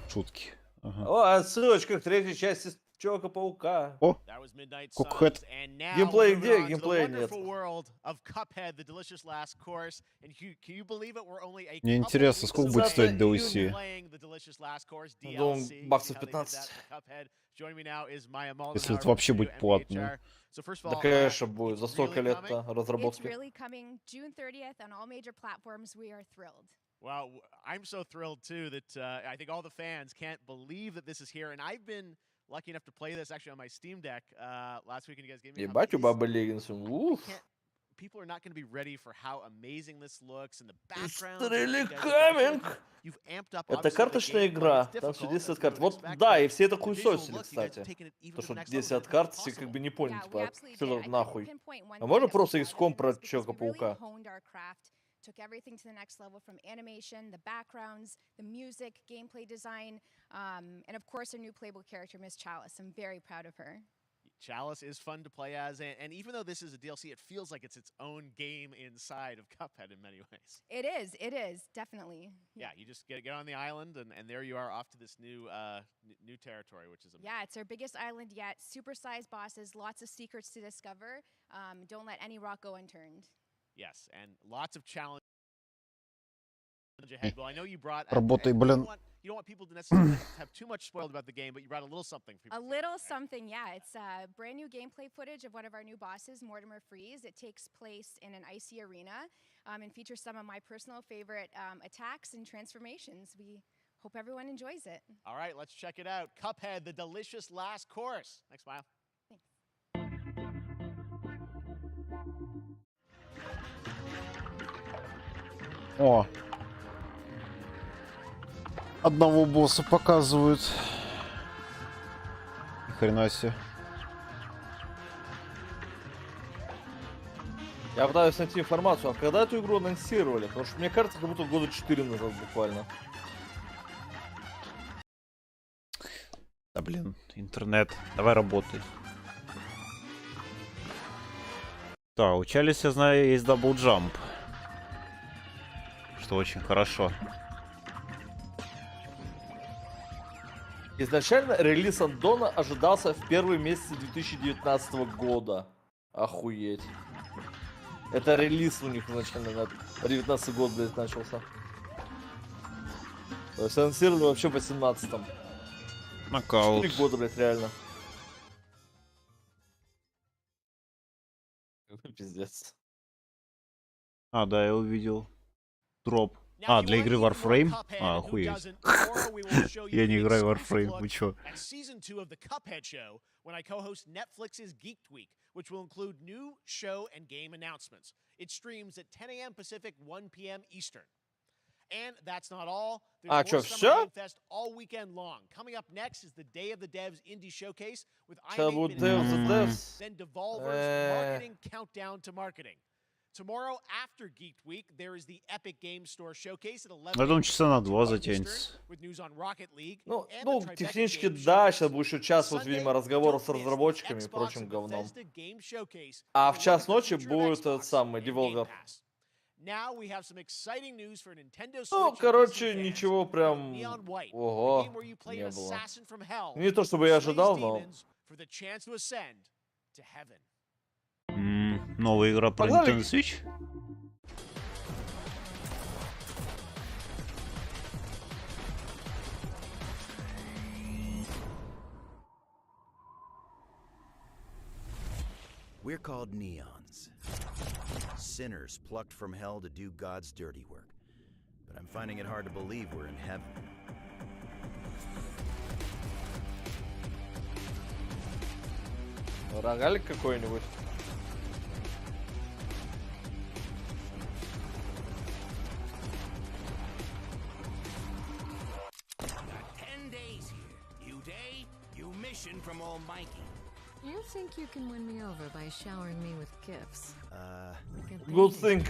Шутки. О, отсылочка к третьей части Человека-паука. О, Кукхэт. Геймплей где? Геймплея нет. Мне интересно, сколько будет стоить DLC? Думаю, баксов 15. Если это вообще будет платно. Да, конечно, будет. За столько лет-то разработки. Well, I'm so thrilled too that I think all the fans can't believe that this is here, and I've been lucky enough to play this actually on my Steam Deck last week, and you guys gave me. Ебать, у Бабы Леггинса. Уф. People are not going to be ready for how amazing this looks and the background. You've amped up. Это карточная игра, там все 10 карт. Вот да, и все это хуесосили, кстати. То, что 10 карт, все как бы не поняли, типа, что нахуй. А можно просто XCOM про Человека-паука? Took everything to the next level, from animation, the backgrounds, the music, gameplay design, and of course our new playable character, Miss Chalice. I'm very proud of her. Chalice is fun to play as, and even though this is a DLC, it feels like it's its own game inside of Cuphead in many ways. It is, definitely. Yeah, you just get on the island, and there you are off to this new new territory, which is amazing. Yeah, it's our biggest island yet. Super-sized bosses, lots of secrets to discover. Don't let any rock go unturned. Yes, and lots of challenge ahead. Well, I know you brought. Работай, блин. You don't want people to necessarily have too much spoiled about the game, but you brought a little something for people. A little something, yeah. It's brand new gameplay footage of one of our new bosses, Mortimer Freeze. It takes place in an icy arena and features some of my personal favorite attacks and transformations. We hope everyone enjoys it. All right, let's check it out. Cuphead, the delicious last course. Next, Smile. О, одного босса показывают. Ни хрена себе. Я пытаюсь найти информацию, а когда эту игру анонсировали? Потому что мне кажется, как будто года 4 назад буквально. Да блин, интернет. Давай работай. Да, у Чалис, я знаю, есть даблджамп. Что очень хорошо. Изначально релиз аддона ожидался в первые месяцы 2019 года. Охуеть. Это релиз у них изначально на 19 год, блядь, начался. То есть анонсировали вообще в 18-м. Нокаут. 4 года, блядь, реально. Пиздец. А, да, я увидел. Дроп. А, для игры Warframe? А, охуеть. Я не играю в Warframe, вы чё? Season 2 of the Cuphead show, when I co-host Netflix's Geek Week, which will include new show and game announcements. It streams at 10 a.m. Pacific, 1 p.m. Eastern. And that's not all. There's А, more чё, Summer всё? Game Fest all weekend long. Coming up next is the Day of the Devs Indie Showcase with Сейчас Iron 8 будет Minute Devs the Alpha, Devs. then Devolver's Marketing Countdown to Marketing. Tomorrow after Geeked Week, there is the Epic Games Store Showcase at 11 Я думаю, часа на 2 Eastern затянется. with news on Rocket League Ну, and ну, the Tribeca технически Games да, Showcase. сейчас будет еще час, вот, видимо, разговоров с разработчиками и прочим говном. А в час ночи будет этот самый Devolver. Now we have some exciting news for Nintendo Switch Ну, and короче, PC fans. ничего прям... Neon White, a Ого, game where you play не an было. assassin from hell Не то, чтобы who я slays ожидал, но... demons for the chance to ascend to heaven. Новая игра про Погнали. Nintendo Switch? We're called neons. Sinners plucked from hell to do God's dirty work. But I'm finding it hard to believe we're in heaven. Рогалик какой-нибудь. Got 10 days here. New day, new mission from Almighty. You think you can win me over by showering me with gifts? Good thing.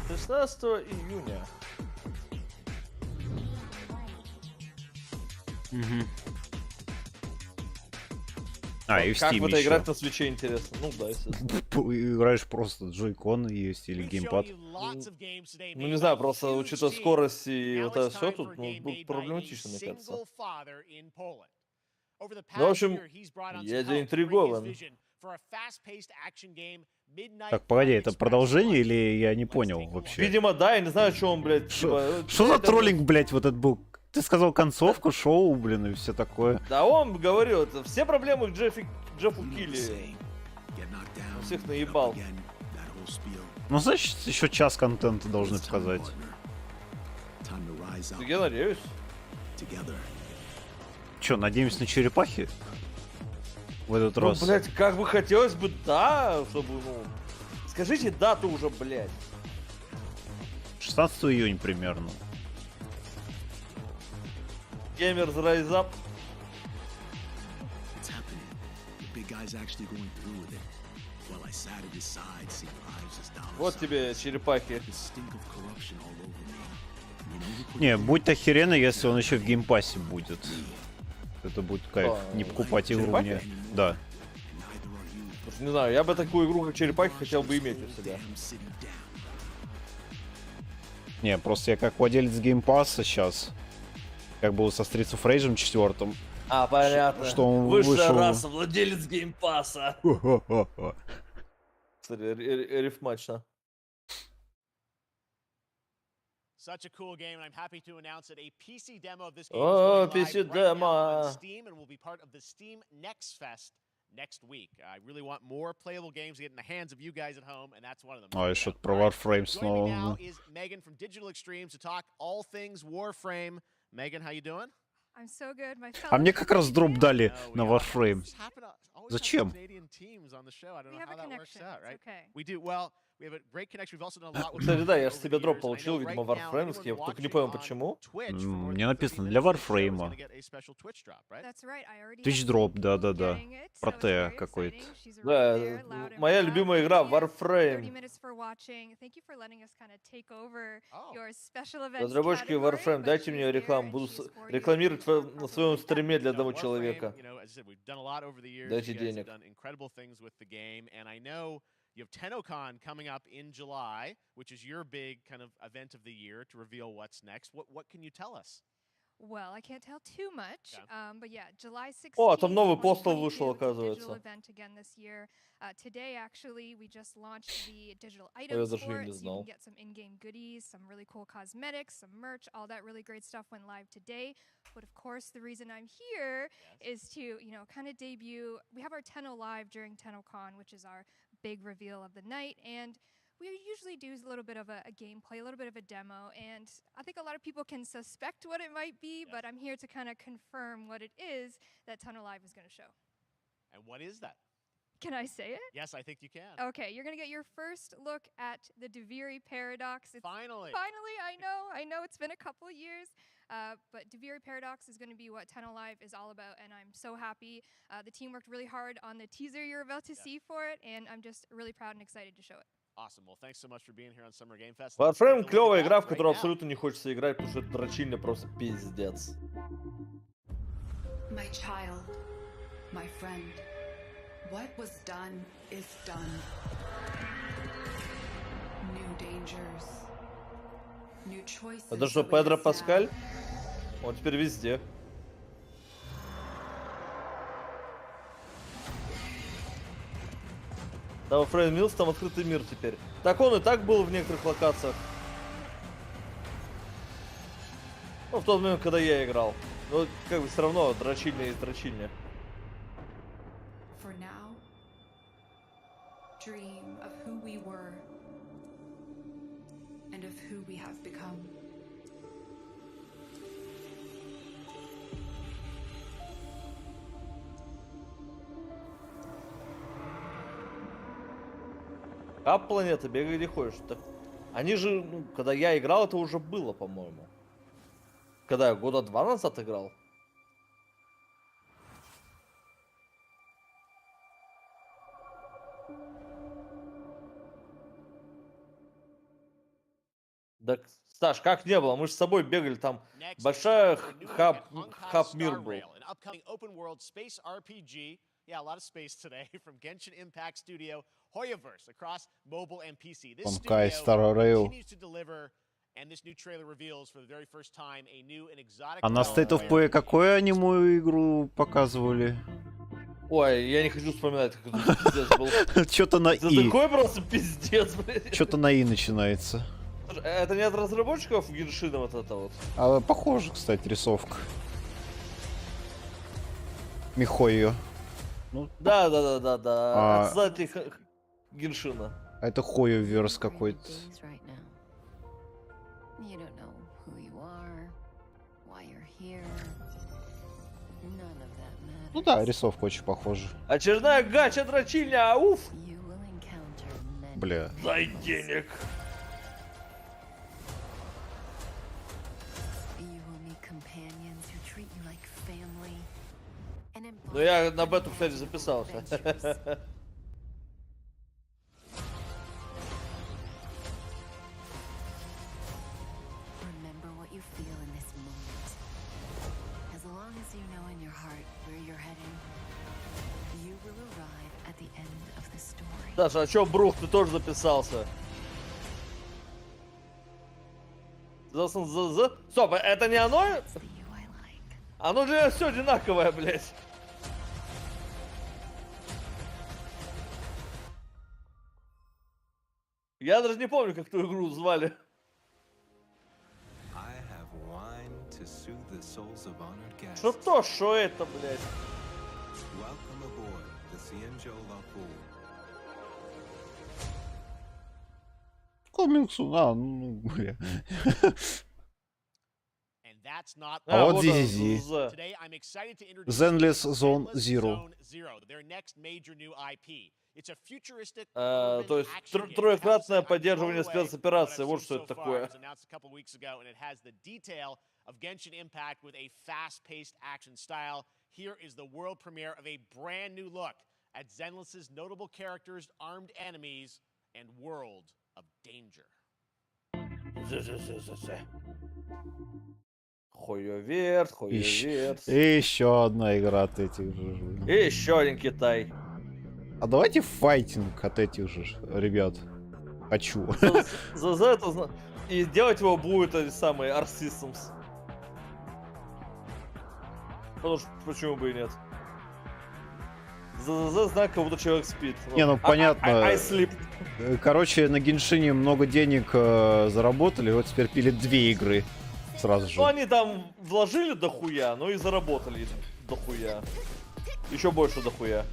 16 июня. Угу. А, и в Как Steam в это еще. играть на свече, интересно? Ну да, естественно. Играешь просто джойкон есть или геймпад. Ну не знаю, просто учитывая скорость и вот это все тут, ну, будет проблематично, мне кажется. Ну, в общем, я интригован. Так, погоди, это продолжение или я не понял вообще? Видимо, да, я не знаю, что он, блядь, Что за троллинг, блядь, вот этот был? Ты сказал концовку, шоу, блин, и все такое. Да он говорил, это все проблемы к Джеффу Килли. Он всех наебал. Ну, значит, еще час контента должны показать. Я надеюсь. Че, надеемся на черепахи? В этот Ну, раз. блядь, как бы хотелось бы, да, чтобы, ну... Скажите дату уже, блядь. 16 июня примерно. Gamers Rise Up. It's happening. The big guy's actually going through with it. While I sat at his side, seeing lives as dollars. Вот тебе черепахи. The stink of corruption all over me. You know who put Не, будет охеренно, если он еще в геймпассе будет. Это будет кайф. Не покупать игру мне. Да. Просто, не знаю, я бы такую игру, как черепахи, хотел бы иметь у себя. Не, просто я как владелец геймпасса сейчас, как был со Streets of Rage 4. А, понятно. Что он Высшая вышел... раса, владелец геймпасса. Кстати, рифмачно. Such a cool game, and I'm happy to announce that a PC demo of this game Oh, is going PC live right now on demo. Steam and will be part of the Steam Next Fest next week. I really want more playable games to get in the hands of you guys at home, and that's one of them. Ой, что-то про Warframe Joining me now снова. is Megan from Digital Extremes to talk all things Warframe. Megan, how you doing? I'm so good, my А мне как раз дроп дали на we Warframe. always Zачем? have Canadian teams on the show. I don't We know have how a that works connection, out, it's right? okay. We do. Well, we have a great connection. We've also done a lot with Кстати, да, я же over себе the дроп years. I получил, know видимо, right now, варфреймский, anyone только не watching понял on почему. Twitch for more Мне than 30 написано для minutes of the show is Warframe. gonna get a special Twitch drop, right? That's right, I already Twitch дроп, да-да-да. Про Т какой-то. Да, моя любимая игра 30 Warframe. minutes for watching. Thank you for letting us kind of take over your special events Разработчики category, Warframe, but дайте she's мне there рекламу. and Буду she's for you. рекламировать на своем стриме для одного Warframe, человека. you know, as I said, we've done a lot over the years. Дайте You guys have денег. done incredible things with the game, and I know you have TennoCon coming up in July, which is your big kind of event of the year to reveal what's next. What can you tell us? Well, I can't tell too much, but yeah, July 16th. О, там новый постал 2022, вышел, it's a digital оказывается. event again this year. Today, actually, we just launched the digital Я items даже for и it, не so you знал. can get some in-game goodies, some really cool cosmetics, some merch, all that really great stuff went live today. But of course, the reason I'm here is to, you know, kind of debut. We have our Tenno Live during TennoCon, which is our big reveal of the night, and we usually do a little bit of a gameplay, a little bit of a demo, and I think a lot of people can suspect what it might be, but I'm here to kind of confirm what it is that Tunnel Live is going to show. And what is that? Can I say it? Yes, I think you can. Okay, you're going to get your first look at the Deviri Paradox. Finally. Finally, I know it's been a couple of years, but Deviri Paradox is going to be what Tunnel Live is all about, and I'm so happy. The team worked really hard on the teaser you're about to see for it, and I'm just really proud and excited to show it. Awesome. Well, thanks so much for being here on Summer Game Fest. Warframe клевая игра, в которую абсолютно не хочется играть, потому что это дрочильня просто пиздец. My child, my friend, what was done is done. New dangers, new choices. Это что, Педро Паскаль? Он теперь везде. Да, Фрейд Милс, там открытый мир теперь. Так он и так был в некоторых локациях. Ну, в тот момент, когда я играл. Но как бы все равно дрочильня есть дрочильня. For now, dream of who we were and of who we have become. А планета, бегай где ходишь. Так, они же, ну, когда я играл, это уже было, по-моему. Когда я года 2 назад играл. Да, Саш, как не было? Мы же с собой бегали, там большая хаб-мир был. Yeah, a lot of space today from Genshin Impact Studio, Hoyoverse, across mobile and PC. This studio continues to deliver, and this new trailer reveals for the very first time a new and exotic... А на State of Play какую анимую игру показывали? Ой, я не хочу вспоминать, как это пиздец был. Что-то на Это И. такой просто пиздец, блядь. Что-то на И начинается. Это не от разработчиков Геншина вот это вот? А похоже, кстати, рисовка. Михойо. Ну, да. От создателей Геншина. А это Хойоверс какой-то. Ну да, рисовка очень похожа. Очередная гача дрочильня, ауф! Бля. Дай денег. Ну я на бету, кстати, записался. Даша, а чё, Брух, ты тоже записался? Стоп, это не оно? Оно же все одинаковое, блядь. Я даже не помню, как ту игру звали. Что это, блядь? Комиксу, ну, бля. А вот Зизи. Zenless Zone Zero. То есть троекратное поддерживание спецоперации, вот что это такое. Of Genshin Impact with a fast-paced action style. Here is the world premiere of a brand new look at Zenless's notable characters, armed enemies, and world of danger. Хойоверс. И еще одна игра от этих же. И еще один Китай. А давайте файтинг от этих же ребят. Хочу. За это и делать его будет эти самые Arc Systems. Потому что почему бы и нет? За знак, как будто человек спит. Не, ну понятно. I sleep. Короче, на Геншине много денег заработали, вот теперь пилят 2 игры сразу же. Ну они там вложили дохуя, ну и заработали дохуя. Еще больше дохуя.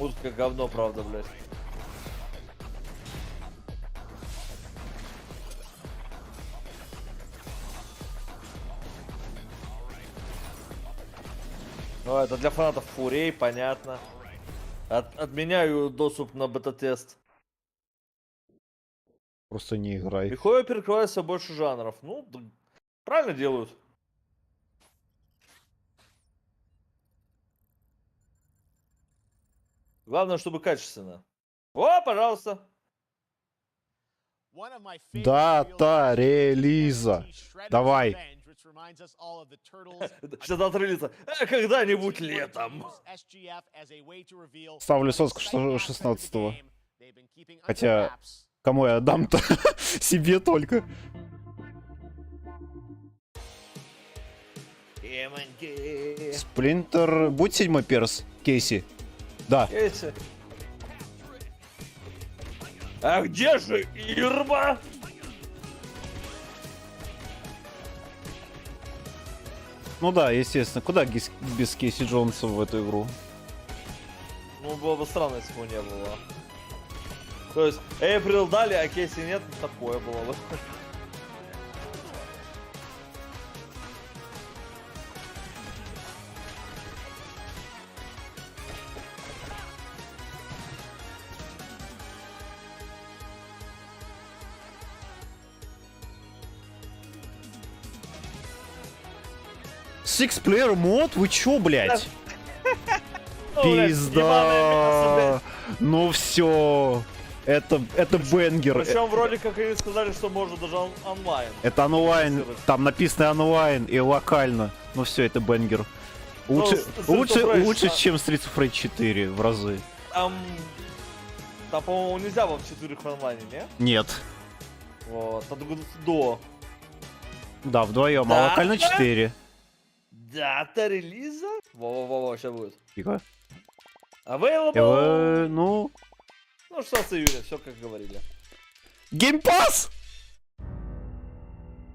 Музыка говно, правда, блядь. Ну, это для фанатов фурей, понятно. Отменяю доступ на бета-тест. Просто не играй. Михоя перекрывает все больше жанров. Ну, правильно делают. Главное, чтобы качественно. О, пожалуйста. Дата релиза. Давай. Сейчас отрылится. Когда-нибудь летом. Ставлю соску 16-го. Хотя, кому я отдам-то? Себе только. Сплинтер... Будь 7-й перс, Кейси. Да. Кейси. А где же Ирма? Ну да, естественно. Куда без Кейси Джонса в эту игру? Ну, было бы странно, если бы его не было. То есть, Эйприл дали, а Кейси нет, такое было бы. Six-player мод? Вы чё, блядь? Пизда. Ну все. Это бенгер. Причем вроде как они сказали, что можно даже онлайн. Это онлайн. Там написано онлайн и локально. Ну все, это бенгер. Лучше, чем Streets of Rage 4 в разы. Там, по-моему, нельзя во в 4 в онлайне, не? Нет. Вот, надо года до. Да, вдвоем, а локально 4. Дата релиза? Во-во-во, сейчас будет. Тихо. Available! Ну, 16 июня, все как говорили. Геймпас!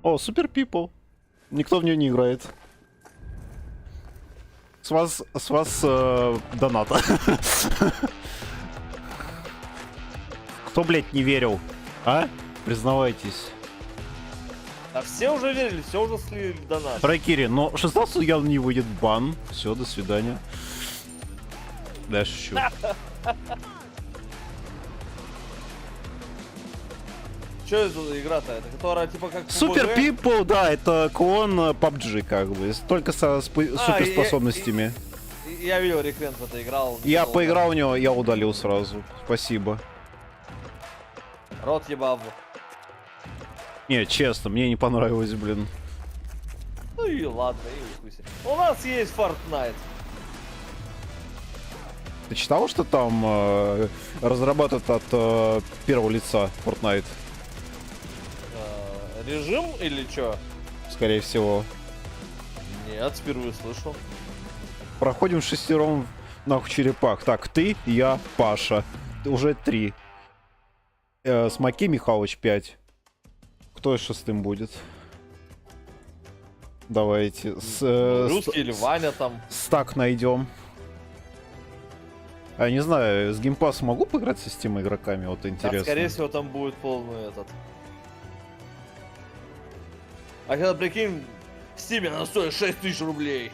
О, Супер People. Никто в нее не играет. С вас доната. Кто, блядь, не верил? А? Признавайтесь. А все уже верили, все уже слили донат. Райкири, но 16 явно не выйдет бан. Все, до свидания. Да, я шучу. Что это за игра-то? Это которая типа как Супер People, да, это клон PUBG, как бы. Только со суперспособностями. Я видел, Реквент в это играл. Я поиграл в него, я удалил сразу. Спасибо. Рот ебав. Не, честно, мне не понравилось, блин. Ну и ладно, и хуйся. У нас есть Fortnite. Ты читал, что там разрабатывают от первого лица Fortnite? Режим или что? Скорее всего. Нет, впервые слышал. Проходим шестером нахуй черепах. Так, ты, я, Паша. Уже 3. Смоки Михалыч 5. Кто шестым будет? Давайте. Русский или Ваня там. Стак найдем. А не знаю, с геймпасом могу поиграть со Steam игроками? Вот интересно. Скорее всего, там будет полный этот. А когда прикинь, в Steam она стоит 6000 рублей.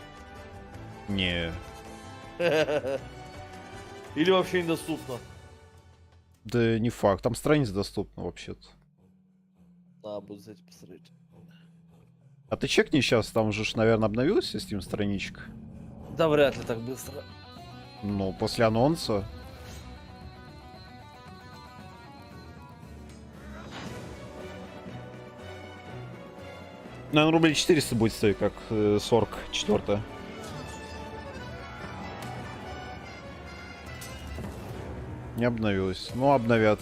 Не. Или вообще недоступно. Да не факт. Там страниц доступна вообще-то. Да, буду за этим посмотреть. А ты чекни сейчас, там же, наверное, обновилась Steam страничка? Да вряд ли так быстро. Ну, после анонса. Наверное, рублей 400 будет стоить, как 44. Не обновилась. Ну, обновят.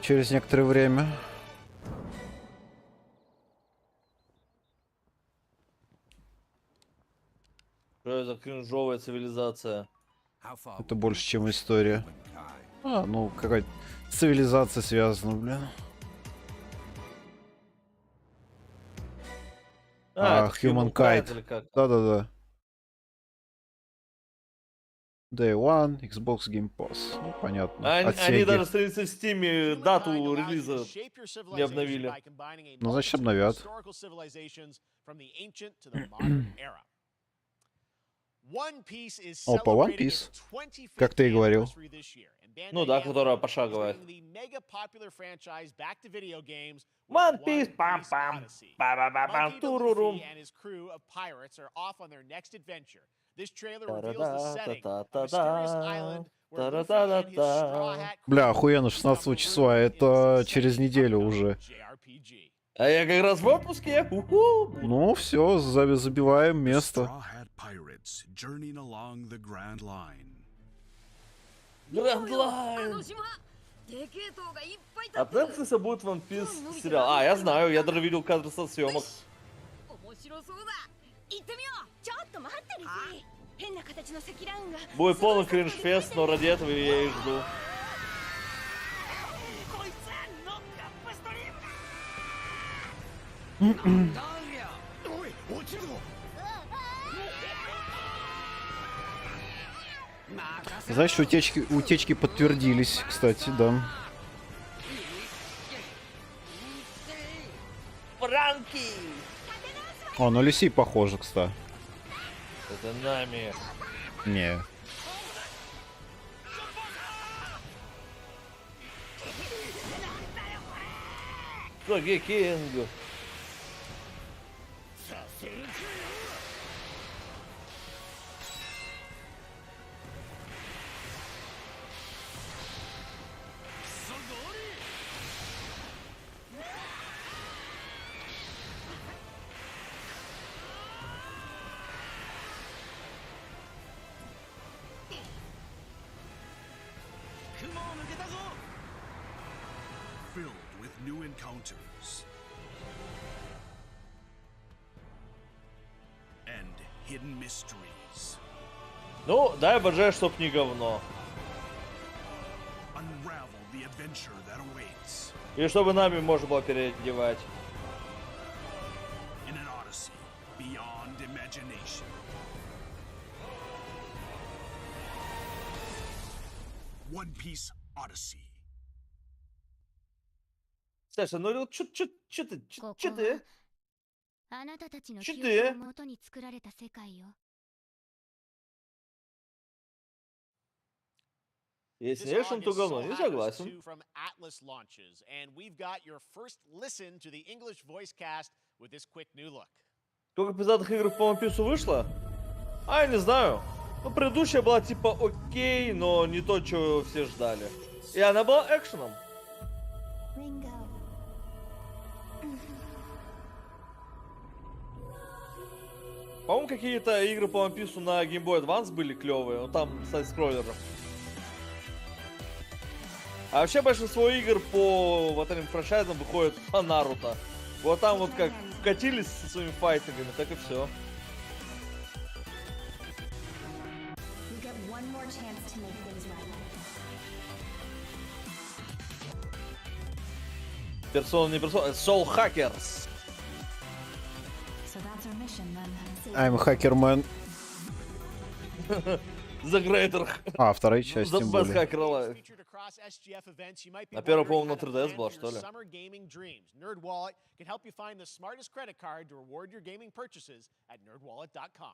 Через некоторое время. Что это кринжовая цивилизация? Это больше, чем история. А, ну, какая-то цивилизация связана, блин. Humankind. или как? Да-да-да. Day One, Xbox Game Pass. Ну, понятно. От Они Sega. даже страницы в Steam дату релиза не обновили. Ну, значит, обновят. Опа, One Piece. Как ты и говорил. Ну да, которая пошаговая. One Piece, пам-пам, па-ба-ба-бам, турурум. Бля, охуенно, 16 числа. Это через неделю уже. А я как раз в отпуске. Ну, все, забиваем место. Grand Line. От Netflix будет One Piece сериал. А, я знаю, я даже видел кадры со съемок. Будет полный кринж-фест, но ради этого я и жду. Знаешь, утечки подтвердились, кстати, да. Франки! О, на Люси похоже, кстати. Это нами. Не. Соги Кинг. Filled with new encounters and hidden mysteries. Ну, дай боже, чтоб не говно. Unravel the adventure that awaits И чтобы нами можно было переодевать. in an odyssey beyond imagination. One Piece Odyssey. Саша, ну чё ты? Чё ты? あなたたちのちょっ記と憶を元に作られた世界よ。 Если не решим, то говно. Не согласен. From Atlas launches, and we've got your first listen to the English voice cast with this quick new look. Сколько пиздатых игр по One Piece вышло? А, я не знаю. Ну, предыдущая была типа окей, но не то, что все ждали. И она была экшеном. По-моему, какие-то игры по One Piece на Game Boy Advance были клевые, но там сайд-скроллеры. А вообще большинство игр по вот этим франчайзам выходит по Наруто. Вот там вот как вкатились со своими файтингами, так и все. Персона не персона, Soul Hackers. I'm Hacker Man. The Greater. А, вторая часть, The тем Best более. Hacker Alive. На первом, по-моему, на 3DS была, что ли? NerdWallet can help you find the smartest credit card to reward your gaming purchases at nerdwallet.com.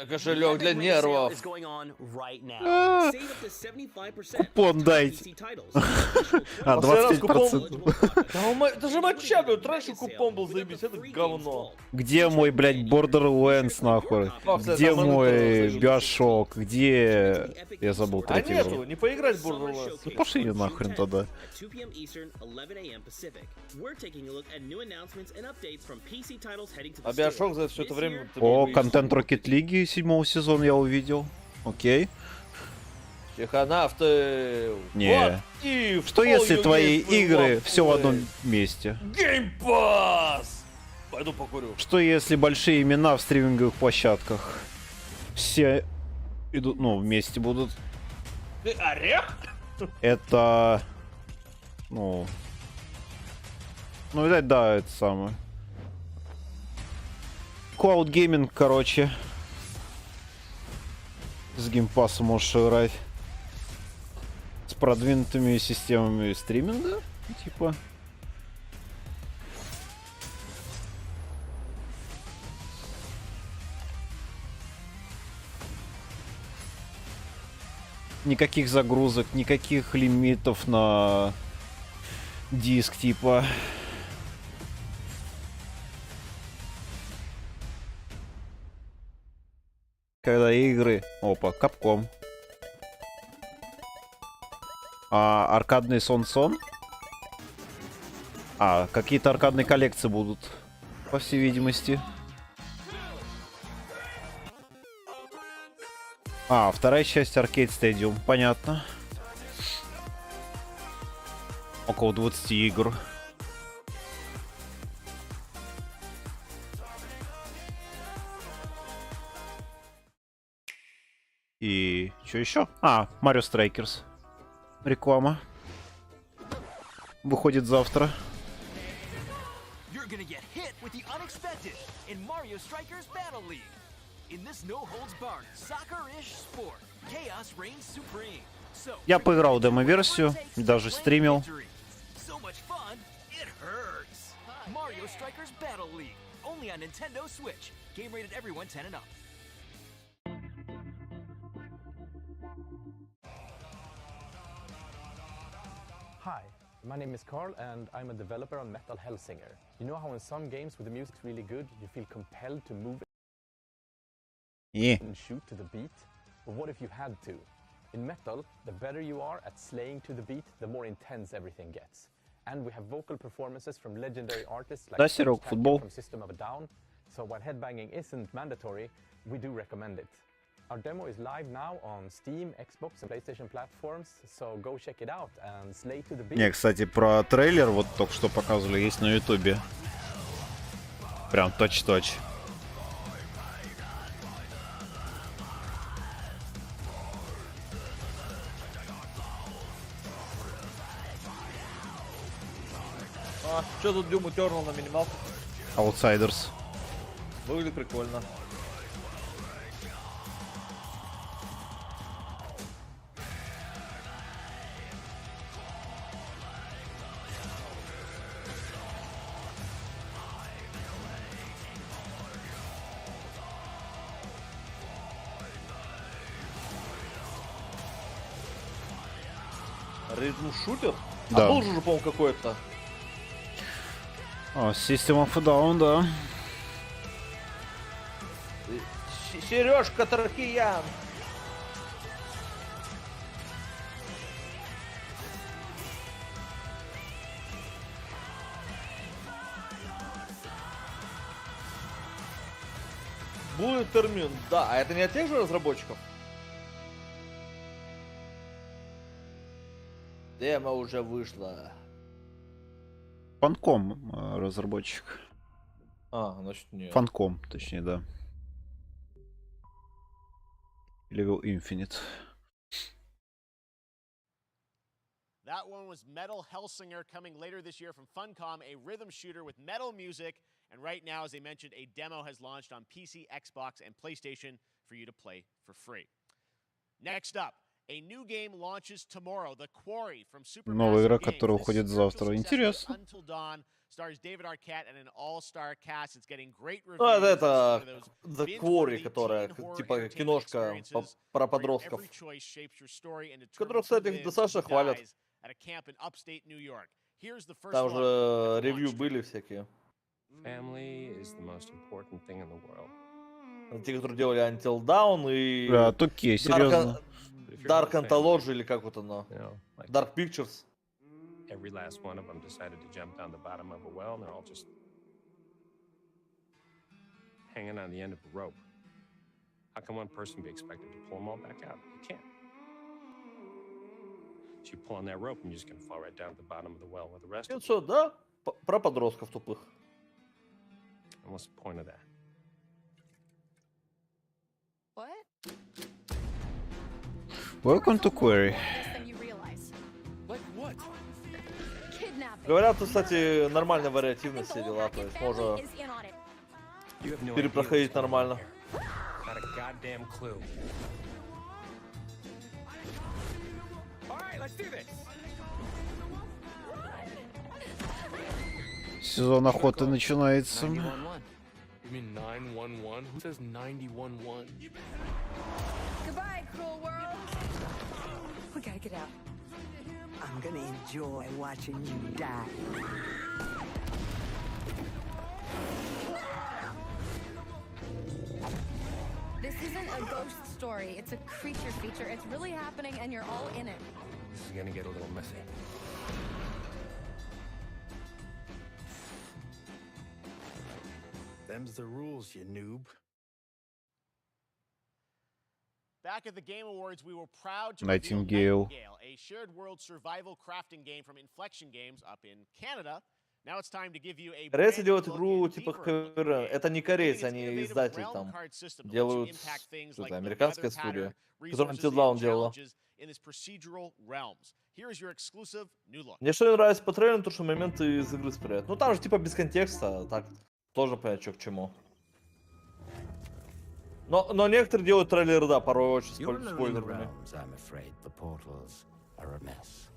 Кошелек для нервов. Купон дайте. А, 25%. Это же моча, блядь, раньше купон был заебись, это говно. Где мой, блядь, Borderlands, нахуй? Где мой Биошок? Где... Я забыл А третий нету, игру. не поиграть в Borderlands. Ну пошли нахрен тогда. А Биошок за все это время... О, контент Rocket League 7 сезона я увидел. Окей. Психонавты. Не. Вот. И что если твои игры все в одном месте? Game Pass! Пойду покурю. Что если большие имена в стриминговых площадках все идут, ну, вместе будут? Ты орех? Это... Ну, видать, да, это самое. Cloud Gaming, короче. С геймпасом можешь играть. С продвинутыми системами стриминга, типа. Никаких загрузок, никаких лимитов на диск, типа. Когда игры... Опа, Капком. Аркадный сон-сон. Какие-то аркадные коллекции будут, по всей видимости. Вторая часть Arcade Stadium, понятно. Около 20 игр. И что еще? Mario Strikers. Реклама. Выходит завтра. You're gonna get hit with the unexpected in Mario Strikers Battle League. In this no-holds-barred soccer-ish sport, chaos reigns supreme. So, Я поиграл демо-версию, даже стримил. so much fun, it hurts. Mario Strikers Battle League, only on Nintendo Switch. Game rated everyone 10 and up. Hi, my name is Carl and I'm a developer on Metal Hellsinger. You know how in some games where the music's really good, you feel compelled to move and shoot to the beat? But what if you had to? In Metal, the better you are at slaying to the beat, the more intense everything gets. And we have vocal performances from legendary artists like from System of a Down. So while headbanging isn't mandatory, we do recommend it. Our demo is live now on Steam, Xbox and PlayStation platforms, so go check it out and slay to the beat. Не, кстати, про трейлер вот только что показывали, есть на Ютубе. Прям точь-точь. Что тут Doom Eternal на минималку? Outsiders. Выглядит прикольно. Ритм-шутер? Да. Был же, по-моему, какой-то. System of a Down, да. Сережка Таркиян. Будет термин, да. А это не от тех же разработчиков? Демо уже вышло. Фанком разработчик. Значит нет. Фанком, точнее, да. Level Infinite. That one was Metal Hellsinger coming later this year from Funcom, a rhythm shooter with metal music. And right now, as I mentioned, a demo has launched on PC, Xbox, and PlayStation for you to play for free. Next up, a new game launches tomorrow. The Quarry from Supermassive Новая игра, Games. которая уходит завтра. Интересно. Until Dawn stars David Arquette and an all-star cast. It's getting great reviews. Ну, это The Quarry, которая типа киношка про подростков. Которую, кстати, достаточно хвалят. Там же ревью были всякие. Те, которые делали Until Dawn и... Да, окей, серьезно. Dark Anthology или как вот оно? Dark Pictures. Every last one of them decided to jump down the bottom of a well, and they're all just hanging on the end of a rope. How can one person be expected to pull them all back out? You can't. So you pull on that rope, and you're just going to fall right down to the bottom of the well with the rest of them. Что, да? Про подростков тупых. And what's the point of that? What? Welcome to Quarry. Говорят, тут, кстати, нормальная вариативность все дела, то есть можно перепроходить нормально. Сезон охоты начинается. You mean 911? Who says 911? Goodbye, cruel world. We gotta get out. I'm gonna enjoy watching you die. This isn't a ghost story. It's a creature feature. It's really happening and you're all in it. This is gonna get a little messy. Them's the rules, you noob. Back at the Game Awards, we were proud to Nightingale. reveal Nightingale, a shared world survival crafting game from Inflection Games up in Canada. Now it's time to give you a Корейцы brand делают new игру look and типа deeper look at the КВР. game. Это не корейцы, они издатель Realm там. card system that lets you Делают impact things что-то like the американская weather pattern, студия, которая resources, Until Dawn and делала. challenges in its procedural realms. Here is your exclusive new look. Мне что не нравится по трейлеру, то что моменты из игры спрятать. Ну там же типа без контекста, так тоже понять, что к чему. Но некоторые делают трейлеры, да, порой очень спойлерными. I'm afraid the portals are a mess.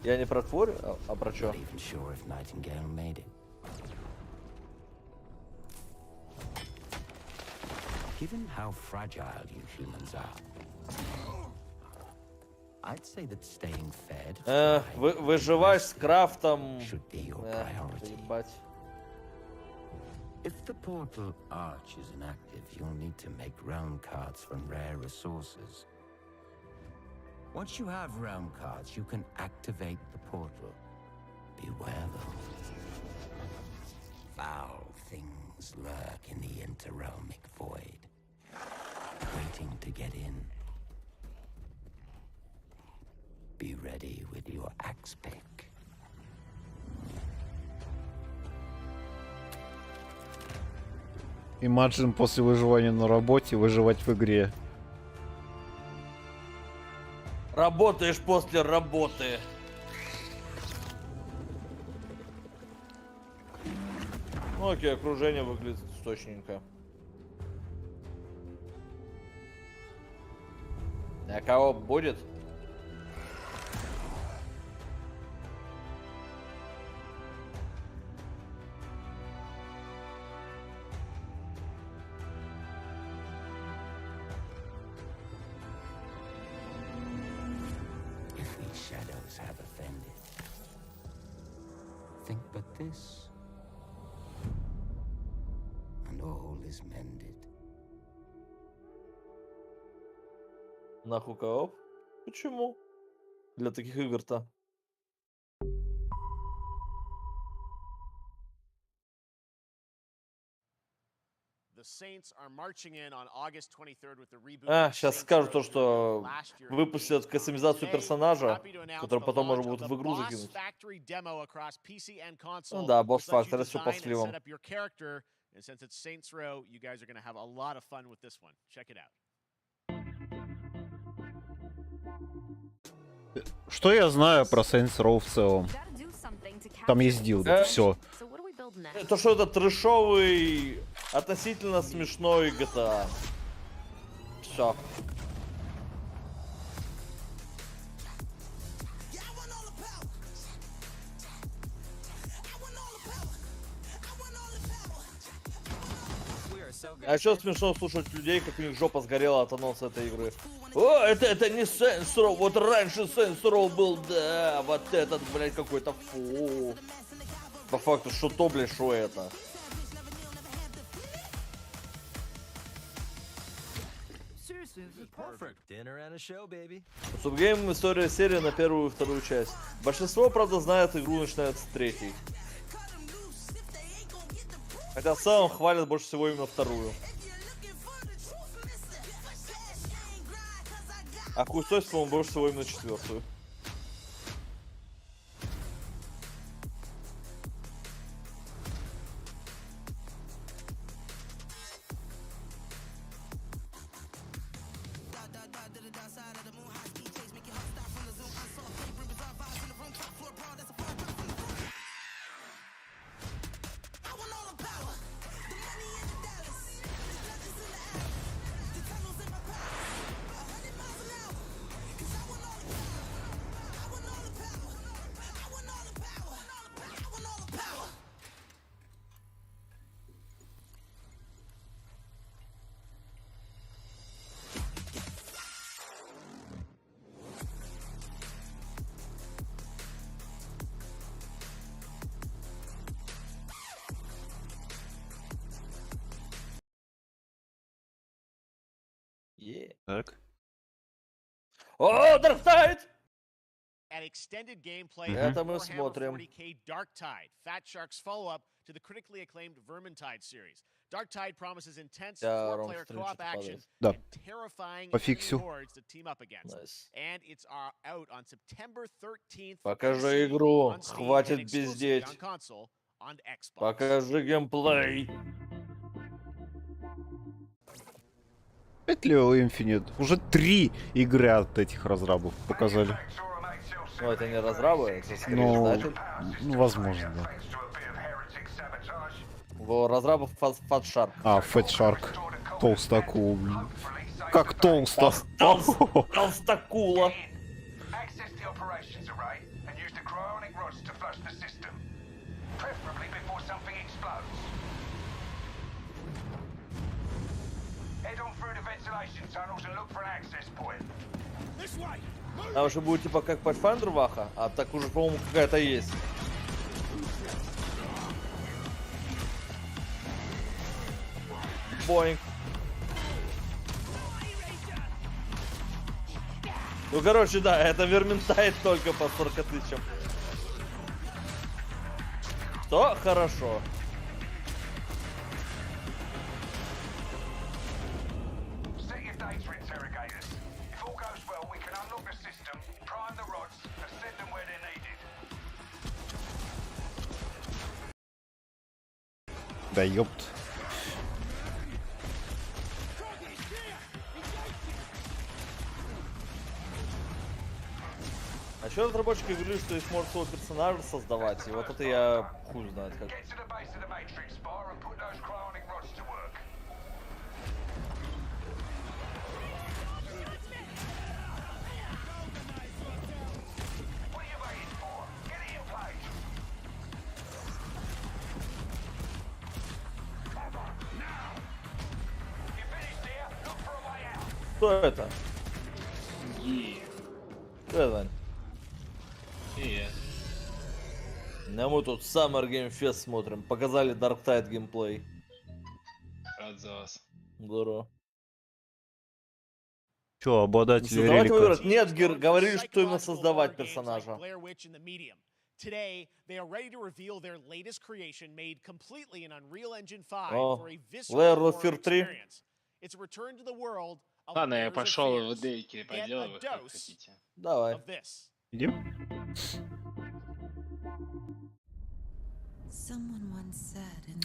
Я не про твор, а про что? Not even sure if Nightingale made it. Given how fragile you humans are, I'd say that staying fed Выживать с крафтом. should be your priority. Ебать. If the portal arch is inactive, you'll need to make realm cards from rare resources. Once you have realm cards, you can activate the portal. Beware though. Foul things lurk in the interrealmic void, waiting to get in. Be ready with your axe pick. Imagine после выживания на работе выживать в игре. Работаешь после работы. Ну окей, окружение выглядит точненько. А кого будет? If these shadows have offended, think but this, and all is mended. Нахуй кооп? Почему? Для таких игр-то. The Saints are marching in on August 23rd with the reboot. Сейчас скажут то, что выпустят кастомизацию персонажа, который потом можно будет в игру закинуть. Ну да, Boss Factory, все по сливам. And since it's Saints Row, you guys are going to have a lot of fun with this one. Check it out. Что я знаю про Saints Row в целом? Там есть дилды, все. То, что это трэшовый, относительно смешной GTA. Все. А еще смешно слушать людей, как у них жопа сгорела от анонса этой игры. О, это не Saints Row, вот раньше Saints Row был, да, вот этот, блядь, какой-то фу. По факту, что то, блядь, что это. Субгейм — история серии на первую и вторую часть. Большинство, правда, знает игру, начинает с третьей. Хотя в целом хвалят больше всего именно вторую. А хуйсось, по-моему, больше всего именно четвертую. Так. О, Дарктайд! At extended gameplay Это of мы Warhammer смотрим. 40k Darktide, Fat Shark's follow-up to the critically acclaimed Vermintide series. Darktide promises intense four-player co-op action Да. and terrifying enemy Пофиксил. hordes to team up against. And it's out on September 13th. Покажи игру, хватит бездеть. On console, on Xbox. Покажи геймплей. Halo Infinite. Уже 3 игры от этих разрабов показали. Ну, это не разрабы, это скорее Ну, издатель. ну, возможно, да. У разрабов Fat Shark. А, Fat Shark. Толстакул, блин. Как толсто. Толстакула. А уже будет типа как Pathfinder Ваха, а так уже, по-моему, какая-то есть. Боинг. Ну, короче, да, это Верминтайд только по 40 тысячам. Что? Хорошо. Да ёпт. А еще разработчики говорили, что есть может своего персонажа создавать, и вот это я хуй знает как. Кто это? Кто это? А мы тут Summer Game Fest смотрим. Показали Darktide геймплей. Рад за вас. Здорово. Чё, обладатель Создавать релика? выбрать? Нет, говорили, что именно создавать персонажа. Today, they are ready to reveal their latest creation made completely in Unreal Engine 5 О, for a visceral Lair horror of Fear 3. experience. It's a return to the world of Ладно, я Layers of пошел Fears. в дейки Get поделаю, a как dose хотите. Давай. of this. Идем?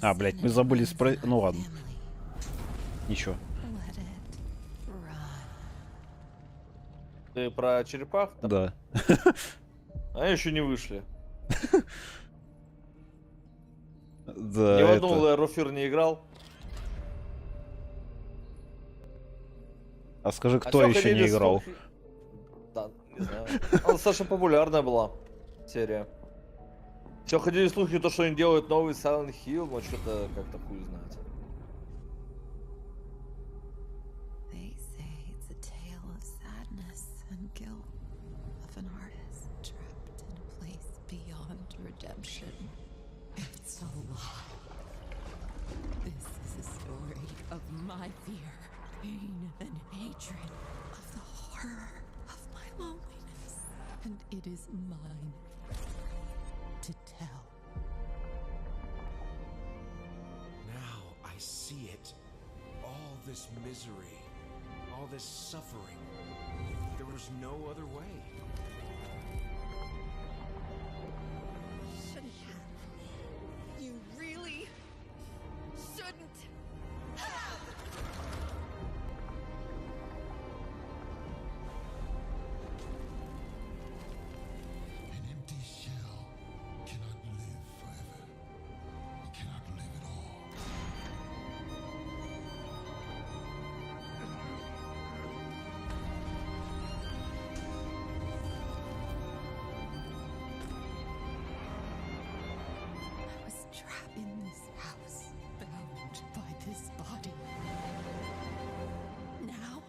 А, блядь, мы забыли спросить. Ну ладно. Ничего. Ты про черепах? Да. А еще не вышли. Да, Я в это... одну Lair of Fear не играл. А скажи, кто еще не играл? Слухи... Да, не знаю. Она достаточно популярная была серия. Все ходили слухи, то, что они делают новый Silent Hill, но что-то как-то хуй знает. They say it's a tale of sadness and guilt of an artist trapped in a place beyond redemption. It's a lie. This is a story of my fear, pain, and hatred, of the horror of my loneliness, and it is mine to tell. Now I see it. All this misery, all this suffering. There was no other way. Shouldn't have. You really shouldn't have. An empty shell cannot live forever. It cannot live at all. I was trapped in this house, bound by this body. Now,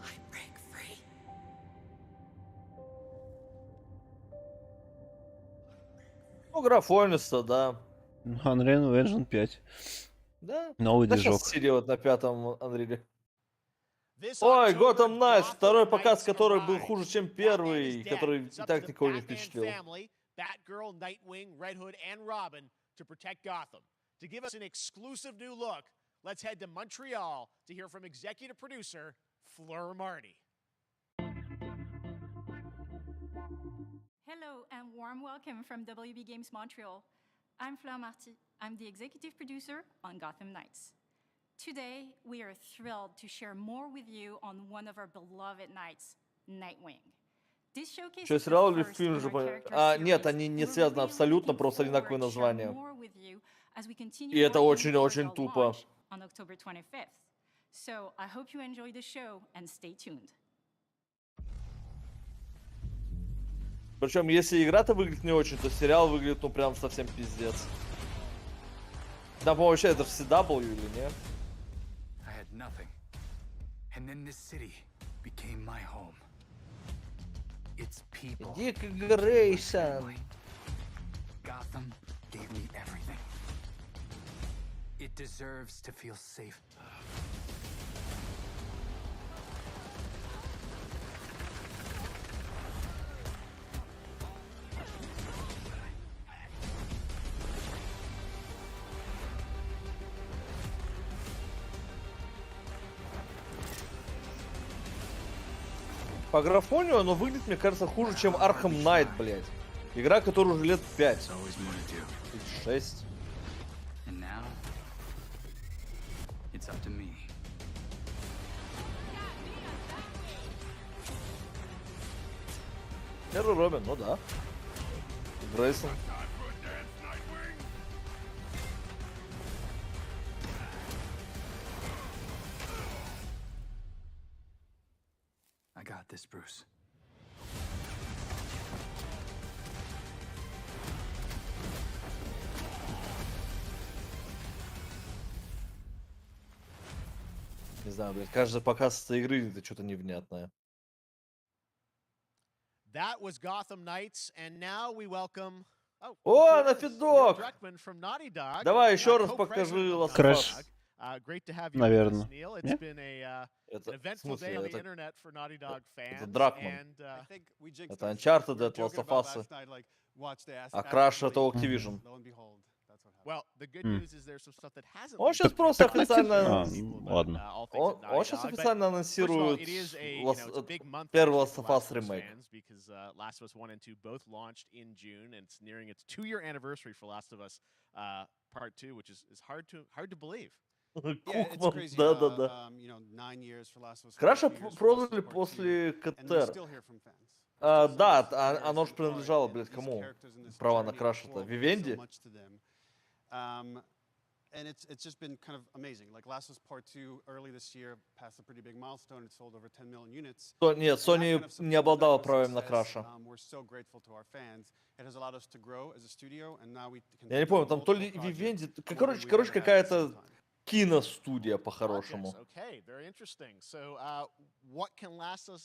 I break free. Ну, графониста, да. Unreal Engine 5. Да. Новый Да движок. сейчас сидел вот на 5-м Unreal. This Ой, October, Gotham Knights, второй показ, Knights который был arrives. хуже, чем Batman is первый, dead. который It's и up так to the никого не Batman впечатлил. family, Batgirl, Nightwing, Red Hood, and Robin to protect Gotham. To give us an exclusive new look, let's head to Montreal to hear from executive producer Fleur Marty. Hello and warm welcome from WB Games Montreal. I'm Fleur Marty. I'm the executive producer on Gotham Knights. Today, we are thrilled to share more with you on one of our beloved knights, Nightwing. This showcase Что, is the сериал или first фильм in же? our character А, нет, series. они не We're связаны really абсолютно, looking просто одинаковое forward to sharing название. more with you as we continue И это working towards очень our тупо. launch on October 25th. So I hope you enjoy the show and stay tuned. Причем, если игра-то выглядит не очень, то сериал выглядит, ну, прям совсем пиздец. Да, по-моему, вообще это в CW или нет? I had nothing. And then this city became my home. Its people. Иди к Грейсон. Gotham gave me everything. It deserves to feel safe. По графонию оно выглядит, мне кажется, хуже, чем Arkham Knight, блядь. Игра, которая уже лет 5. 6. And now, it's up to me. Первый Робин, ну да. Грейсон. I got this, Bruce. Не знаю, блядь, каждый показ этой игры это что-то невнятное. That was Gotham Knights, and now we welcome. Oh, О, here it is, Нафидок! Neil Druckmann from Naughty Dog, Давай еще раз co-president покажи of Last of Crash. Us. Great to have you with us, Наверное. Neil. It's Нет? been an Это, в eventful day смысле, on the это, internet for Naughty Dog fans. это Дракман. And, Это Uncharted, это Last of Us. А Crash это Activision. Well, the good news is there's some stuff that hasn't. Он сейчас leaked просто yet. официально... Ладно. All things at Naughty Он сейчас Dog, but официально first of all, анонсирует it is a, it's a big month первый actually Last for of Us Last of Us ремейк. fans because Last of Us 1 and 2 both launched in June, and it's nearing its 2-year anniversary for Last of Us Part 2, which is hard to believe. Кукман, да-да-да. Краша продали после КТР. Да, оно же принадлежало, блядь, кому? Права на Краша-то? Вивенди? And it's just been kind of amazing. Like Last of Us Part 2 early this year passed a pretty big milestone. It sold over 10 million units. Нет, Sony не обладала правами на Краша. We're so grateful to our fans. It has allowed us to grow as a studio, and now we can. Я не помню, там то ли Вивенди, короче, какая-то киностудия по-хорошему. Okay, very interesting. So, what can Last of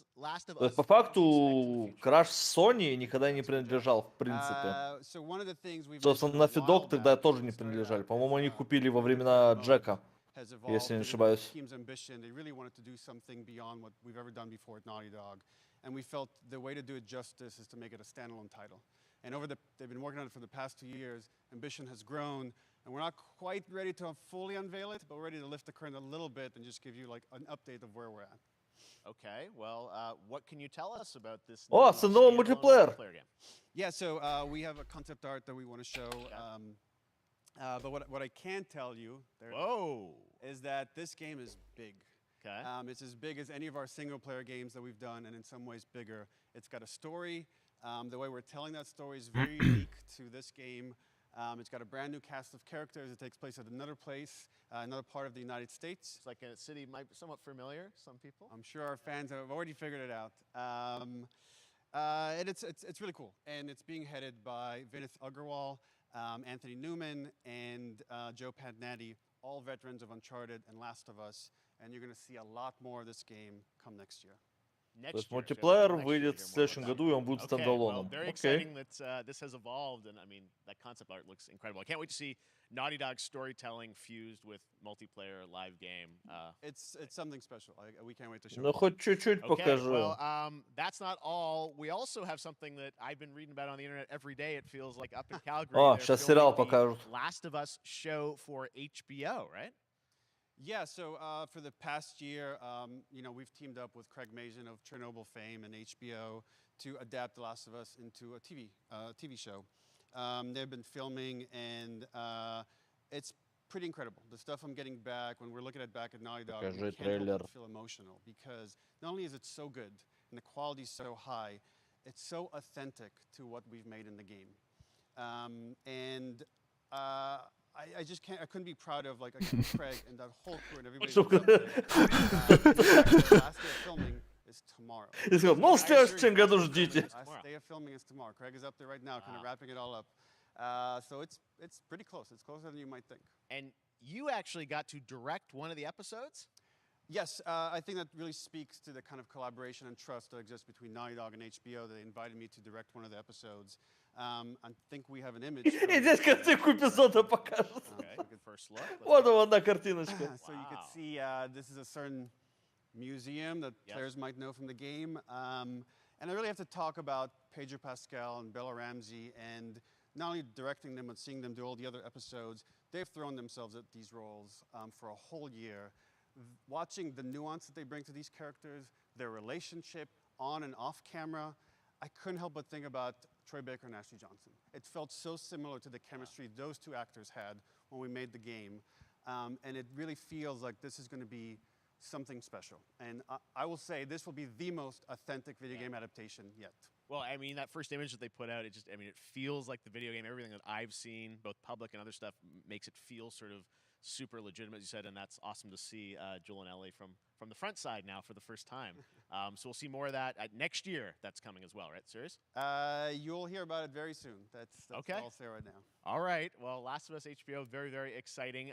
То есть Us по факту Краш Sony никогда не принадлежал в принципе. Собственно, Naughty Dog тогда тоже не принадлежали. По-моему, они купили во времена Джека, если не ошибаюсь. And we felt the way to do it justice is to make it a standalone title. And they've been working on it for the past 2 years. Ambition has grown, and we're not quite ready to fully unveil it, but we're ready to lift the curtain a little bit and just give you like an update of where we're at. Okay, well, what can you tell us about this? О, это новый мультиплеер. Game? Yeah, so we have a concept art that we want to show. But what I can tell you is that this game is big. Okay. It's as big as any of our single-player games that we've done, and in some ways bigger. It's got a story. The way we're telling that story is very unique to this game. It's got a brand new cast of characters. It takes place at another place, another part of the United States. It's like a city might be somewhat familiar, some people. I'm sure our fans have already figured it out. And it's really cool. And it's being headed by Vinith Agarwal, Anthony Newman, and Joe Padnatti, all veterans of Uncharted and Last of Us. And you're going to see a lot more of this game come next year. То есть мультиплеер выйдет в следующем году, и он будет Okay, well, стендалоном. very Окей. exciting that this has evolved, and I mean that concept art looks incredible. I can't wait to see Naughty Dog's storytelling fused with multiplayer live game. It's something special. We can't wait to show Ну it. хоть чуть-чуть Okay, покажи. well, that's not all. We also have something that I've been reading about on the internet every day. It feels like up in Calgary. О, they're сейчас сериал filming покажут. the Last of Us show for HBO, right? Yeah, so for the past year, we've teamed up with Craig Mazin of Chernobyl fame and HBO to adapt The Last of Us into a TV show. They've been filming, and it's pretty incredible. The stuff I'm getting back, when we're looking back at Naughty Dog, we Покажи can't help трейлер. but feel emotional because not only is it so good and the quality is so high, it's so authentic to what we've made in the game. I just can't. I couldn't be proud of Craig and that whole crew and everybody. The last day of filming is tomorrow. И сказал, ну, в следующем году ждите. Last day of filming is tomorrow. Craig is up there right now, kind of wrapping it all up. So it's pretty close. It's closer than you might think. And you actually got to direct one of the episodes? Yes, I think that really speaks to the kind of collaboration and trust that exists between Naughty Dog and HBO. They invited me to direct one of the episodes. I think we have an image. И здесь картинку эпизода покажут. Okay, good first look. Вот одна картиночка. So you can see this is a certain museum that players might know from the game. And I really have to talk about Pedro Pascal and Bella Ramsey, and not only directing them but seeing them do all the other episodes. They've thrown themselves at these roles for a whole year. Watching the nuance that they bring to these characters, their relationship on and off camera, I couldn't help but think about Troy Baker and Ashley Johnson. It felt so similar to the chemistry those two actors had when we made the game. And it really feels like this is going to be something special. And I will say this will be the most authentic video game adaptation yet. Well, I mean, that first image that they put out, it feels like the video game. Everything that I've seen, both public and other stuff, makes it feel sort of super legitimate, as you said, and that's awesome to see Joel and Ellie from the front side now for the first time. So we'll see more of that next year. That's coming as well, right? Serious? You'll hear about it very soon. That's okay. all I'll say right now. All right. Well, Last of Us HBO, very, very exciting.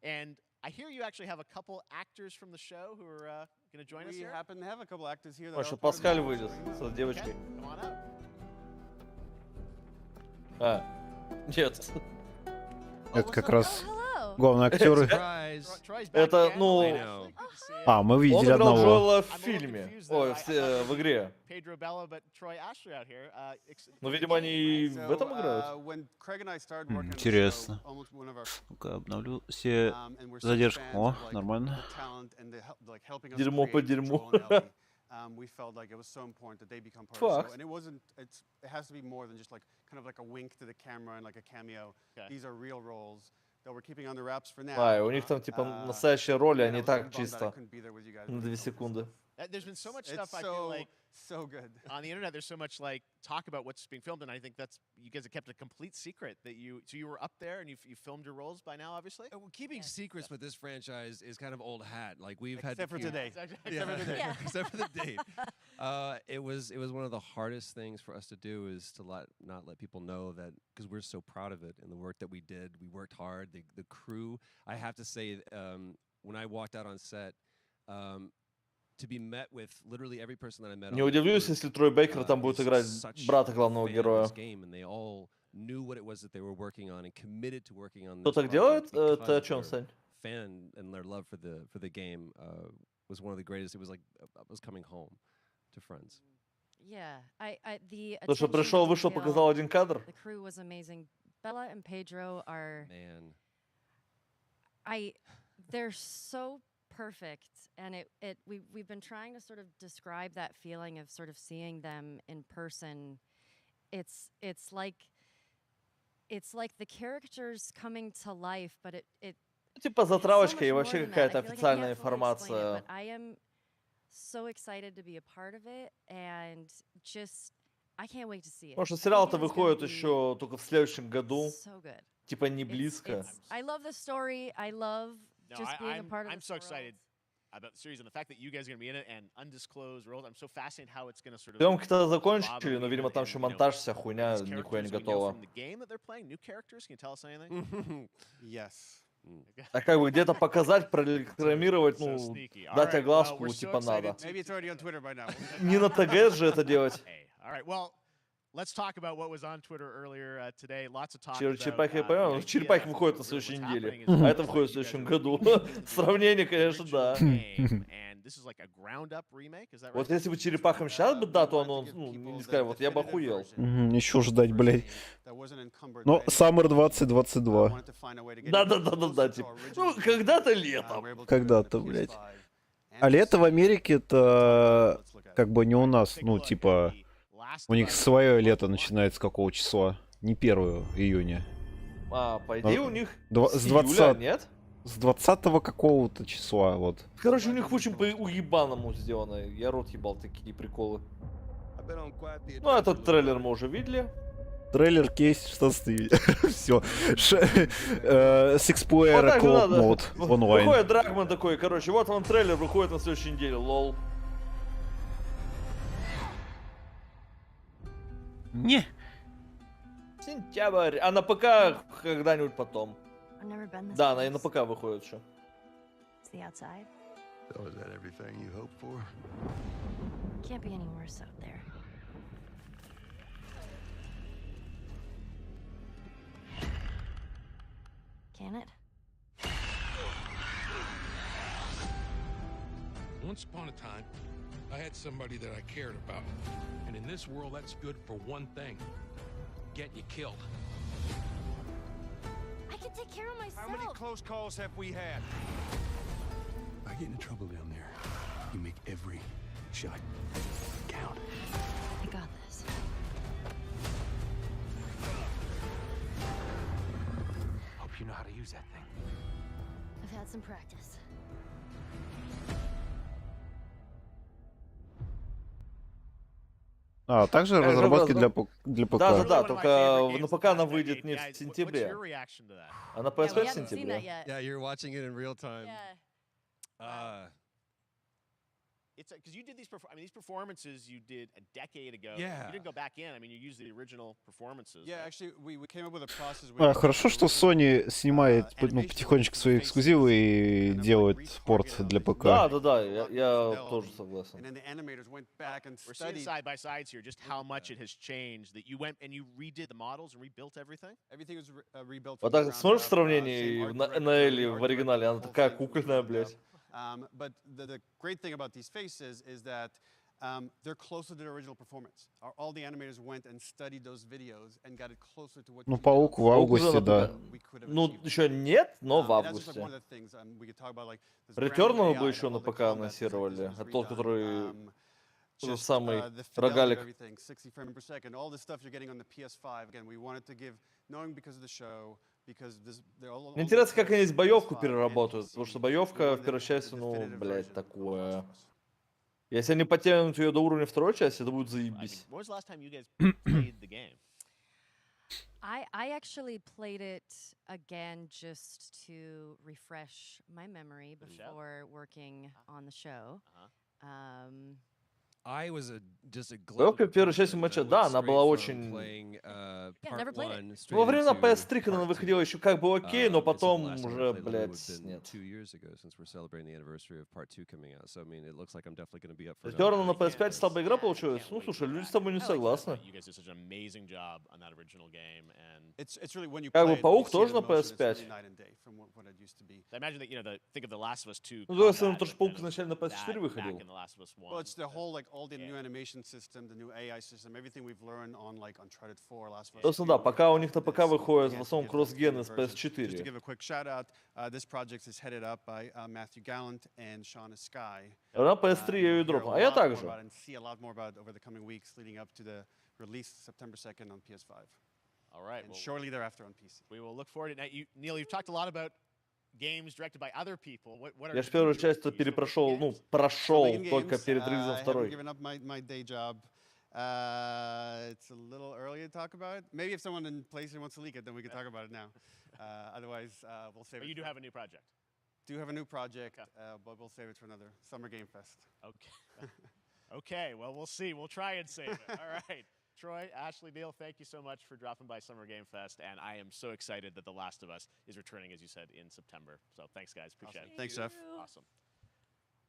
And I hear you actually have a couple actors from the show who are going to join us here. We happen to have a couple actors here. Может, Паскаль выйдет с девочкой. Come on out. Нет. Это как раз главные актеры. Это, ну... мы видели он играл одного. Джоэла в фильме. Ой, в игре. Ну, видимо, они в этом играют. Интересно. Ну-ка, обновлю все задержки. О, нормально. Дерьмо по дерьму. We felt like it was so important that they become part Fuck. of the show. And it has to be more than just kind of like a wink to the camera and like a cameo. Okay. These are real roles that we're keeping under wraps for now. У них там типа настоящие роли, а не так чисто на 2 секунды. There's been so much stuff I feel like so good on the internet. There's so much talk about what's being filmed, and I think that's you guys have kept a complete secret that you were up there and you filmed your roles by now, obviously. Well, keeping secrets with this franchise is kind of old hat. Like we've except had for today. Except for today. Except for the date. It was one of the hardest things for us to do is to not let people know that because we're so proud of it and the work that we did. We worked hard. The crew. I have to say, when I walked out on set. To be met with literally every person that I met. Не удивлюсь, если Трой Бейкер там будет играть брата главного героя. Кто так делает? Ты о чем, Сань? Fan and their love for the game was one of the greatest. It was like I was coming home to friends. Yeah, the. То, что пришел, вышел, показал один кадр. The crew was amazing. Bella and Pedro are. Man. They're so perfect, and we've been trying to sort of describe that feeling of sort of seeing them in person. It's like the characters coming to life, but it типа затравочка и вообще какая-то официальная информация. I am so excited to be a part of it, and just I can't wait to see it. Потому что сериал-то выходит еще только в следующем году. So good. Типа не близко. I love the story. I love just being a part of I'm so excited about the series and the fact that you guys are going to be in it and undisclosed roles. I'm so fascinated how it's going to sort of. Съемки-то закончили, но, видимо, там еще монтаж, вся хуйня, нихуя не готова. From the game that they're playing, new characters. Can you tell us anything? Yes. А как бы где-то показать, прорекламировать, So ну, sneaky. All дать right, well, огласку, we're so типа, надо. excited to- Maybe it's already on Twitter by now. Не на ТГ же это делать. Hey, all right, well, let's talk about what was on Twitter earlier today. Lots of talk Черепахи, я about, понимаю, the но idea черепахи that выходят на really следующей what's неделе, happening is а это like выходит в you guys следующем are году. remaking Сравнение, конечно, original да. game, and this is like a ground-up remake, is that right? Вот если бы черепахам сейчас бы дату анонс, ну, не сказали, вот я бы охуел. Еще ждать, блядь. Ну, Summer 2022. Да, типа. Ну, когда-то летом. Когда-то, блядь. А лето в Америке это как бы не у нас, ну, типа, у них свое лето начинается с какого числа? Не 1 июня. А, по идее у них с с июля, 20 нет? С 20 какого-то числа, вот. Короче, у них очень по уебаному сделано. Я рот ебал такие приколы. Ну, этот трейлер мы уже видели. Трейлер, кейс, 16. Все. Six-player co-op mode онлайн. Выходит Драгман такой, короче, вот вам трейлер, выходит на следующей неделе, лол. Не. Сентябрь. А на ПК когда-нибудь потом. Да, она и на ПК выходит еще. The outside? So is that everything you hoped for? Can't be any worse out there. Can it? Once upon a time, I had somebody that I cared about. And in this world, that's good for one thing. Getting you killed. I can take care of myself. How many close calls have we had? I get into trouble down there. You make every shot count. I got this. Hope you know how to use that thing. I've had some practice. А, также разработки для ПК. Да, только на ПК она выйдет не в сентябре, а на PS5 в сентябре. Yeah, you're watching it in real time. It's because you did these. I mean, these performances you did a decade ago. Yeah. You didn't go back in. I mean, you used the original performances. Yeah, actually, we came up with a process. Хорошо, что Sony снимает потихонечку свои эксклюзивы и делает порт для ПК. Да, я тоже согласен. And then the animators went back and We're seeing studied. side by sides here just how much it has changed. That you went and you redid the models and rebuilt everything. Everything was rebuilt. Вот так смотришь в сравнении на Элли в оригинале, она такая кукольная, блядь. But the great thing about these faces is that they're closer to the original performance. All the animators went and studied those videos and got it closer to what. Ну, Паук в августе, да. Ну, еще нет, но в августе. Returnal бы еще на ПК анонсировали. Это тот, который тот самый рогалик. 60 frames per second. All the stuff you're getting on the PS5. Again, we wanted to give, knowing because of the show. Мне интересно, как они здесь боевку переработают, потому что боевка в первой части, ну, блядь, такое. Если они потянут ее до уровня второй части, это будет заебись. When was the last time you guys played the game? I actually played it again just to refresh my memory before working on the show. I was just a боевка в первой части матча, да, она была очень... Во времена PS3, когда она выходила, еще как бы окей, но потом уже, блядь, нет. Returnal на PS5 слабая игра получилась? Ну, слушай, люди с тобой не согласны. Как бы Паук тоже на PS5. Ну, если он тоже Паук изначально на PS4 выходил. All the new animation system, the new AI system, everything we've learned on like Uncharted 4, Last of Us. Собственно, да, пока у них на ПК выходит в основном кросс-ген из PS4. Just to give a quick shout out, this project is headed up by Matthew Gallant and Shauna Sky. На PS3 я ее дропнул, а я также. And see a lot more about over the coming weeks leading up to the release September 2nd on PS5. All right. And shortly thereafter on PC. We will look forward to it. Neil, you've talked a lot about games directed by other people. Я же первую часть перепрошел, ну, прошел только перед релизом второй. Given up my day job. It's a little early to talk about it. Maybe if someone in PlayStation wants to leak it, then we can talk about it now. Otherwise, we'll save it. But you do have a new project. Do have a new project, but we'll save it for another Summer Game Fest. Okay. Okay. Well, we'll see. We'll try and save it. All right. Troy, Ashley, Neil, thank you so much for dropping by Summer Game Fest, and I am so excited that The Last of Us is returning, as you said, in September. So thanks, guys. Appreciate it. Thanks, Jeff. Awesome.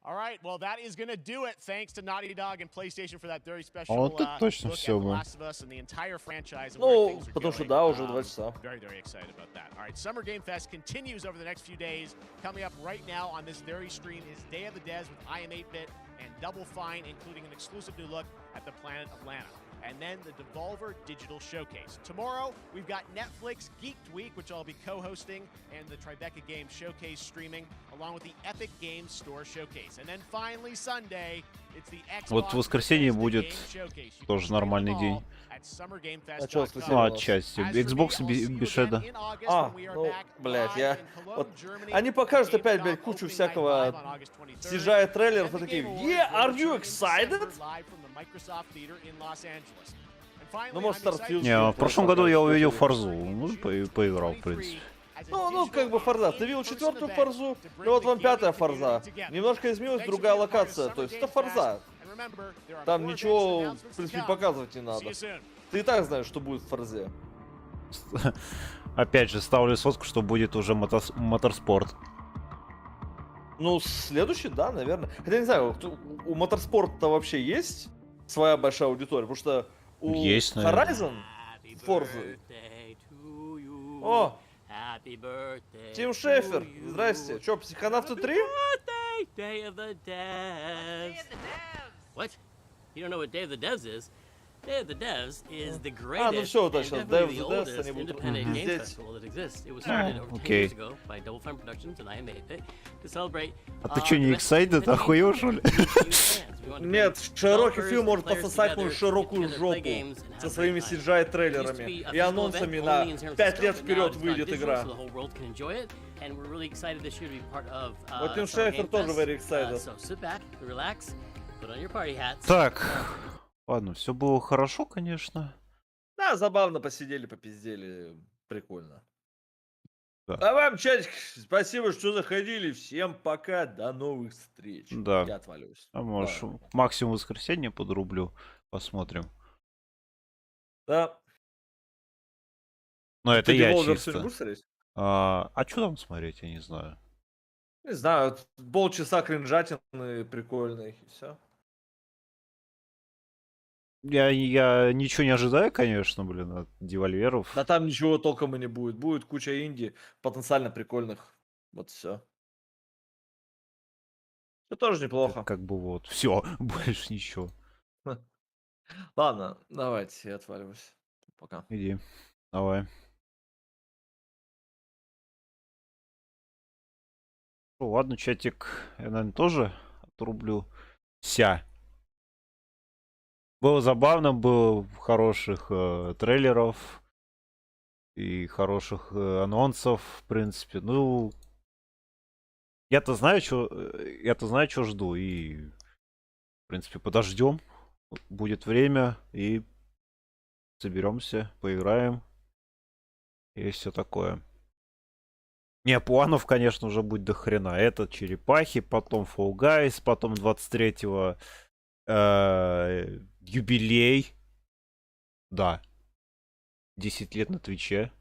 All right, well, that is going to do it. Thanks to Naughty Dog and PlayStation for that very special Вот look это точно at The всё, Last of Us and the entire franchise and where Ну, things are потому что going. да, уже 2 часа. Very, very excited about that. All right, Summer Game Fest continues over the next few days. Coming up right now on this very stream is Day of the Devs with I Am 8-Bit and Double Fine, including an exclusive new look at the planet of Lana. And then the Devolver Digital Showcase. Tomorrow, we've got Netflix Geeked Week, which I'll be co-hosting, and the Tribeca Games Showcase streaming, along with the Epic Games Store Showcase. And then finally, Sunday, it's the Xbox Вот в воскресенье Bethesda будет Game Showcase. You can тоже stream нормальный them день. all at summergamefest.com. А что, воскресенье Ну, у нас? отчасти. As for me, Xbox I'll see you Бешеда. again in August when we are Ну, back блядь, live я... in Cologne, Вот, Germany. они покажут опять, Gamescom блядь, кучу opening night live всякого, on August 23rd. съезжая трейлеров, и And the такие, Game Awards yeah, will are return you in excited? December live from the Microsoft Theater in Los Angeles. And finally, Ну, может, I'm excited Starfield. Не, в прошлом году я увидел Форзу. Ну, поиграл, в принципе. Ну, как бы Форза. Ты видел 4-ю Форзу, и вот вам 5-я Форза. Немножко изменилась другая локация, то есть это Форза. Там ничего, в принципе, показывать не надо. Ты и так знаешь, что будет в Форзе. Опять же, ставлю сотку, что будет уже моторспорт. Ну, следующий, да, наверное. Хотя не знаю, у моторспорта вообще есть своя большая аудитория, потому что у Есть, наверное. Horizon, Forza. О! Тим Шефер, здрасте. Чё, Психонавты 3? Day of the Devs. What? You don't know what Day of the Devs is? Day of the Devs is the greatest ну всё, да, and сейчас definitely Day the of the Devs, oldest они будут independent game здесь. festival that exists. It was started over 10 окей. years ago by Double Fine Productions and I Am 8-Bit to celebrate. А ты чё, не excited? Охуел, что ли? Нет, широкий фильм может пососать мою широкую жопу со своими CGI-трейлерами и анонсами на 5 лет вперед выйдет игра. Вот Тим Шефер тоже very excited. Так, ладно, все было хорошо, конечно. Да, забавно посидели, попиздели, прикольно. Да. А вам, чатик, спасибо, что заходили. Всем пока, до новых встреч. Да. Я отвалюсь. А может, максимум воскресенье подрублю, посмотрим. Да. Но это Ты я Devolver чисто. сегодня будешь смотреть? А что там смотреть, я не знаю. Не знаю, полчаса кринжатины прикольный, и все. Я ничего не ожидаю, конечно, блин, от девольверов. Да там ничего толком и не будет. Будет куча инди, потенциально прикольных. Вот все. Это тоже неплохо. Как бы вот. Все, больше ничего. Ладно, давайте, я отваливаюсь. Пока. Иди. Давай. Ну, ладно, чатик, я, наверное, тоже отрублю. Было забавно, было хороших трейлеров и хороших анонсов, в принципе. Ну, я-то знаю, что жду, и, в принципе, подождем. Будет время, и соберемся, поиграем, и все такое. Не, планов, конечно, уже будет до хрена. Это черепахи, потом Fall Guys, потом 23-го юбилей. Да. 10 лет на Твиче.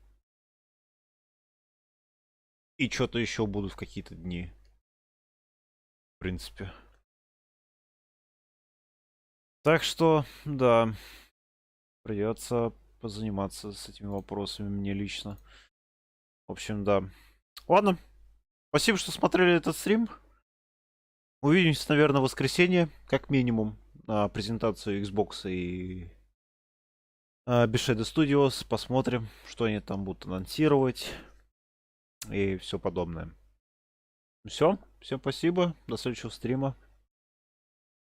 И что-то еще будут в какие-то дни. В принципе. Так что, да. Придется позаниматься с этими вопросами мне лично. В общем, да. Ладно. Спасибо, что смотрели этот стрим. Увидимся, наверное, в воскресенье, как минимум, на презентацию Xbox и Bethesda Studios. Посмотрим, что они там будут анонсировать и все подобное. Все. Всем спасибо. До следующего стрима.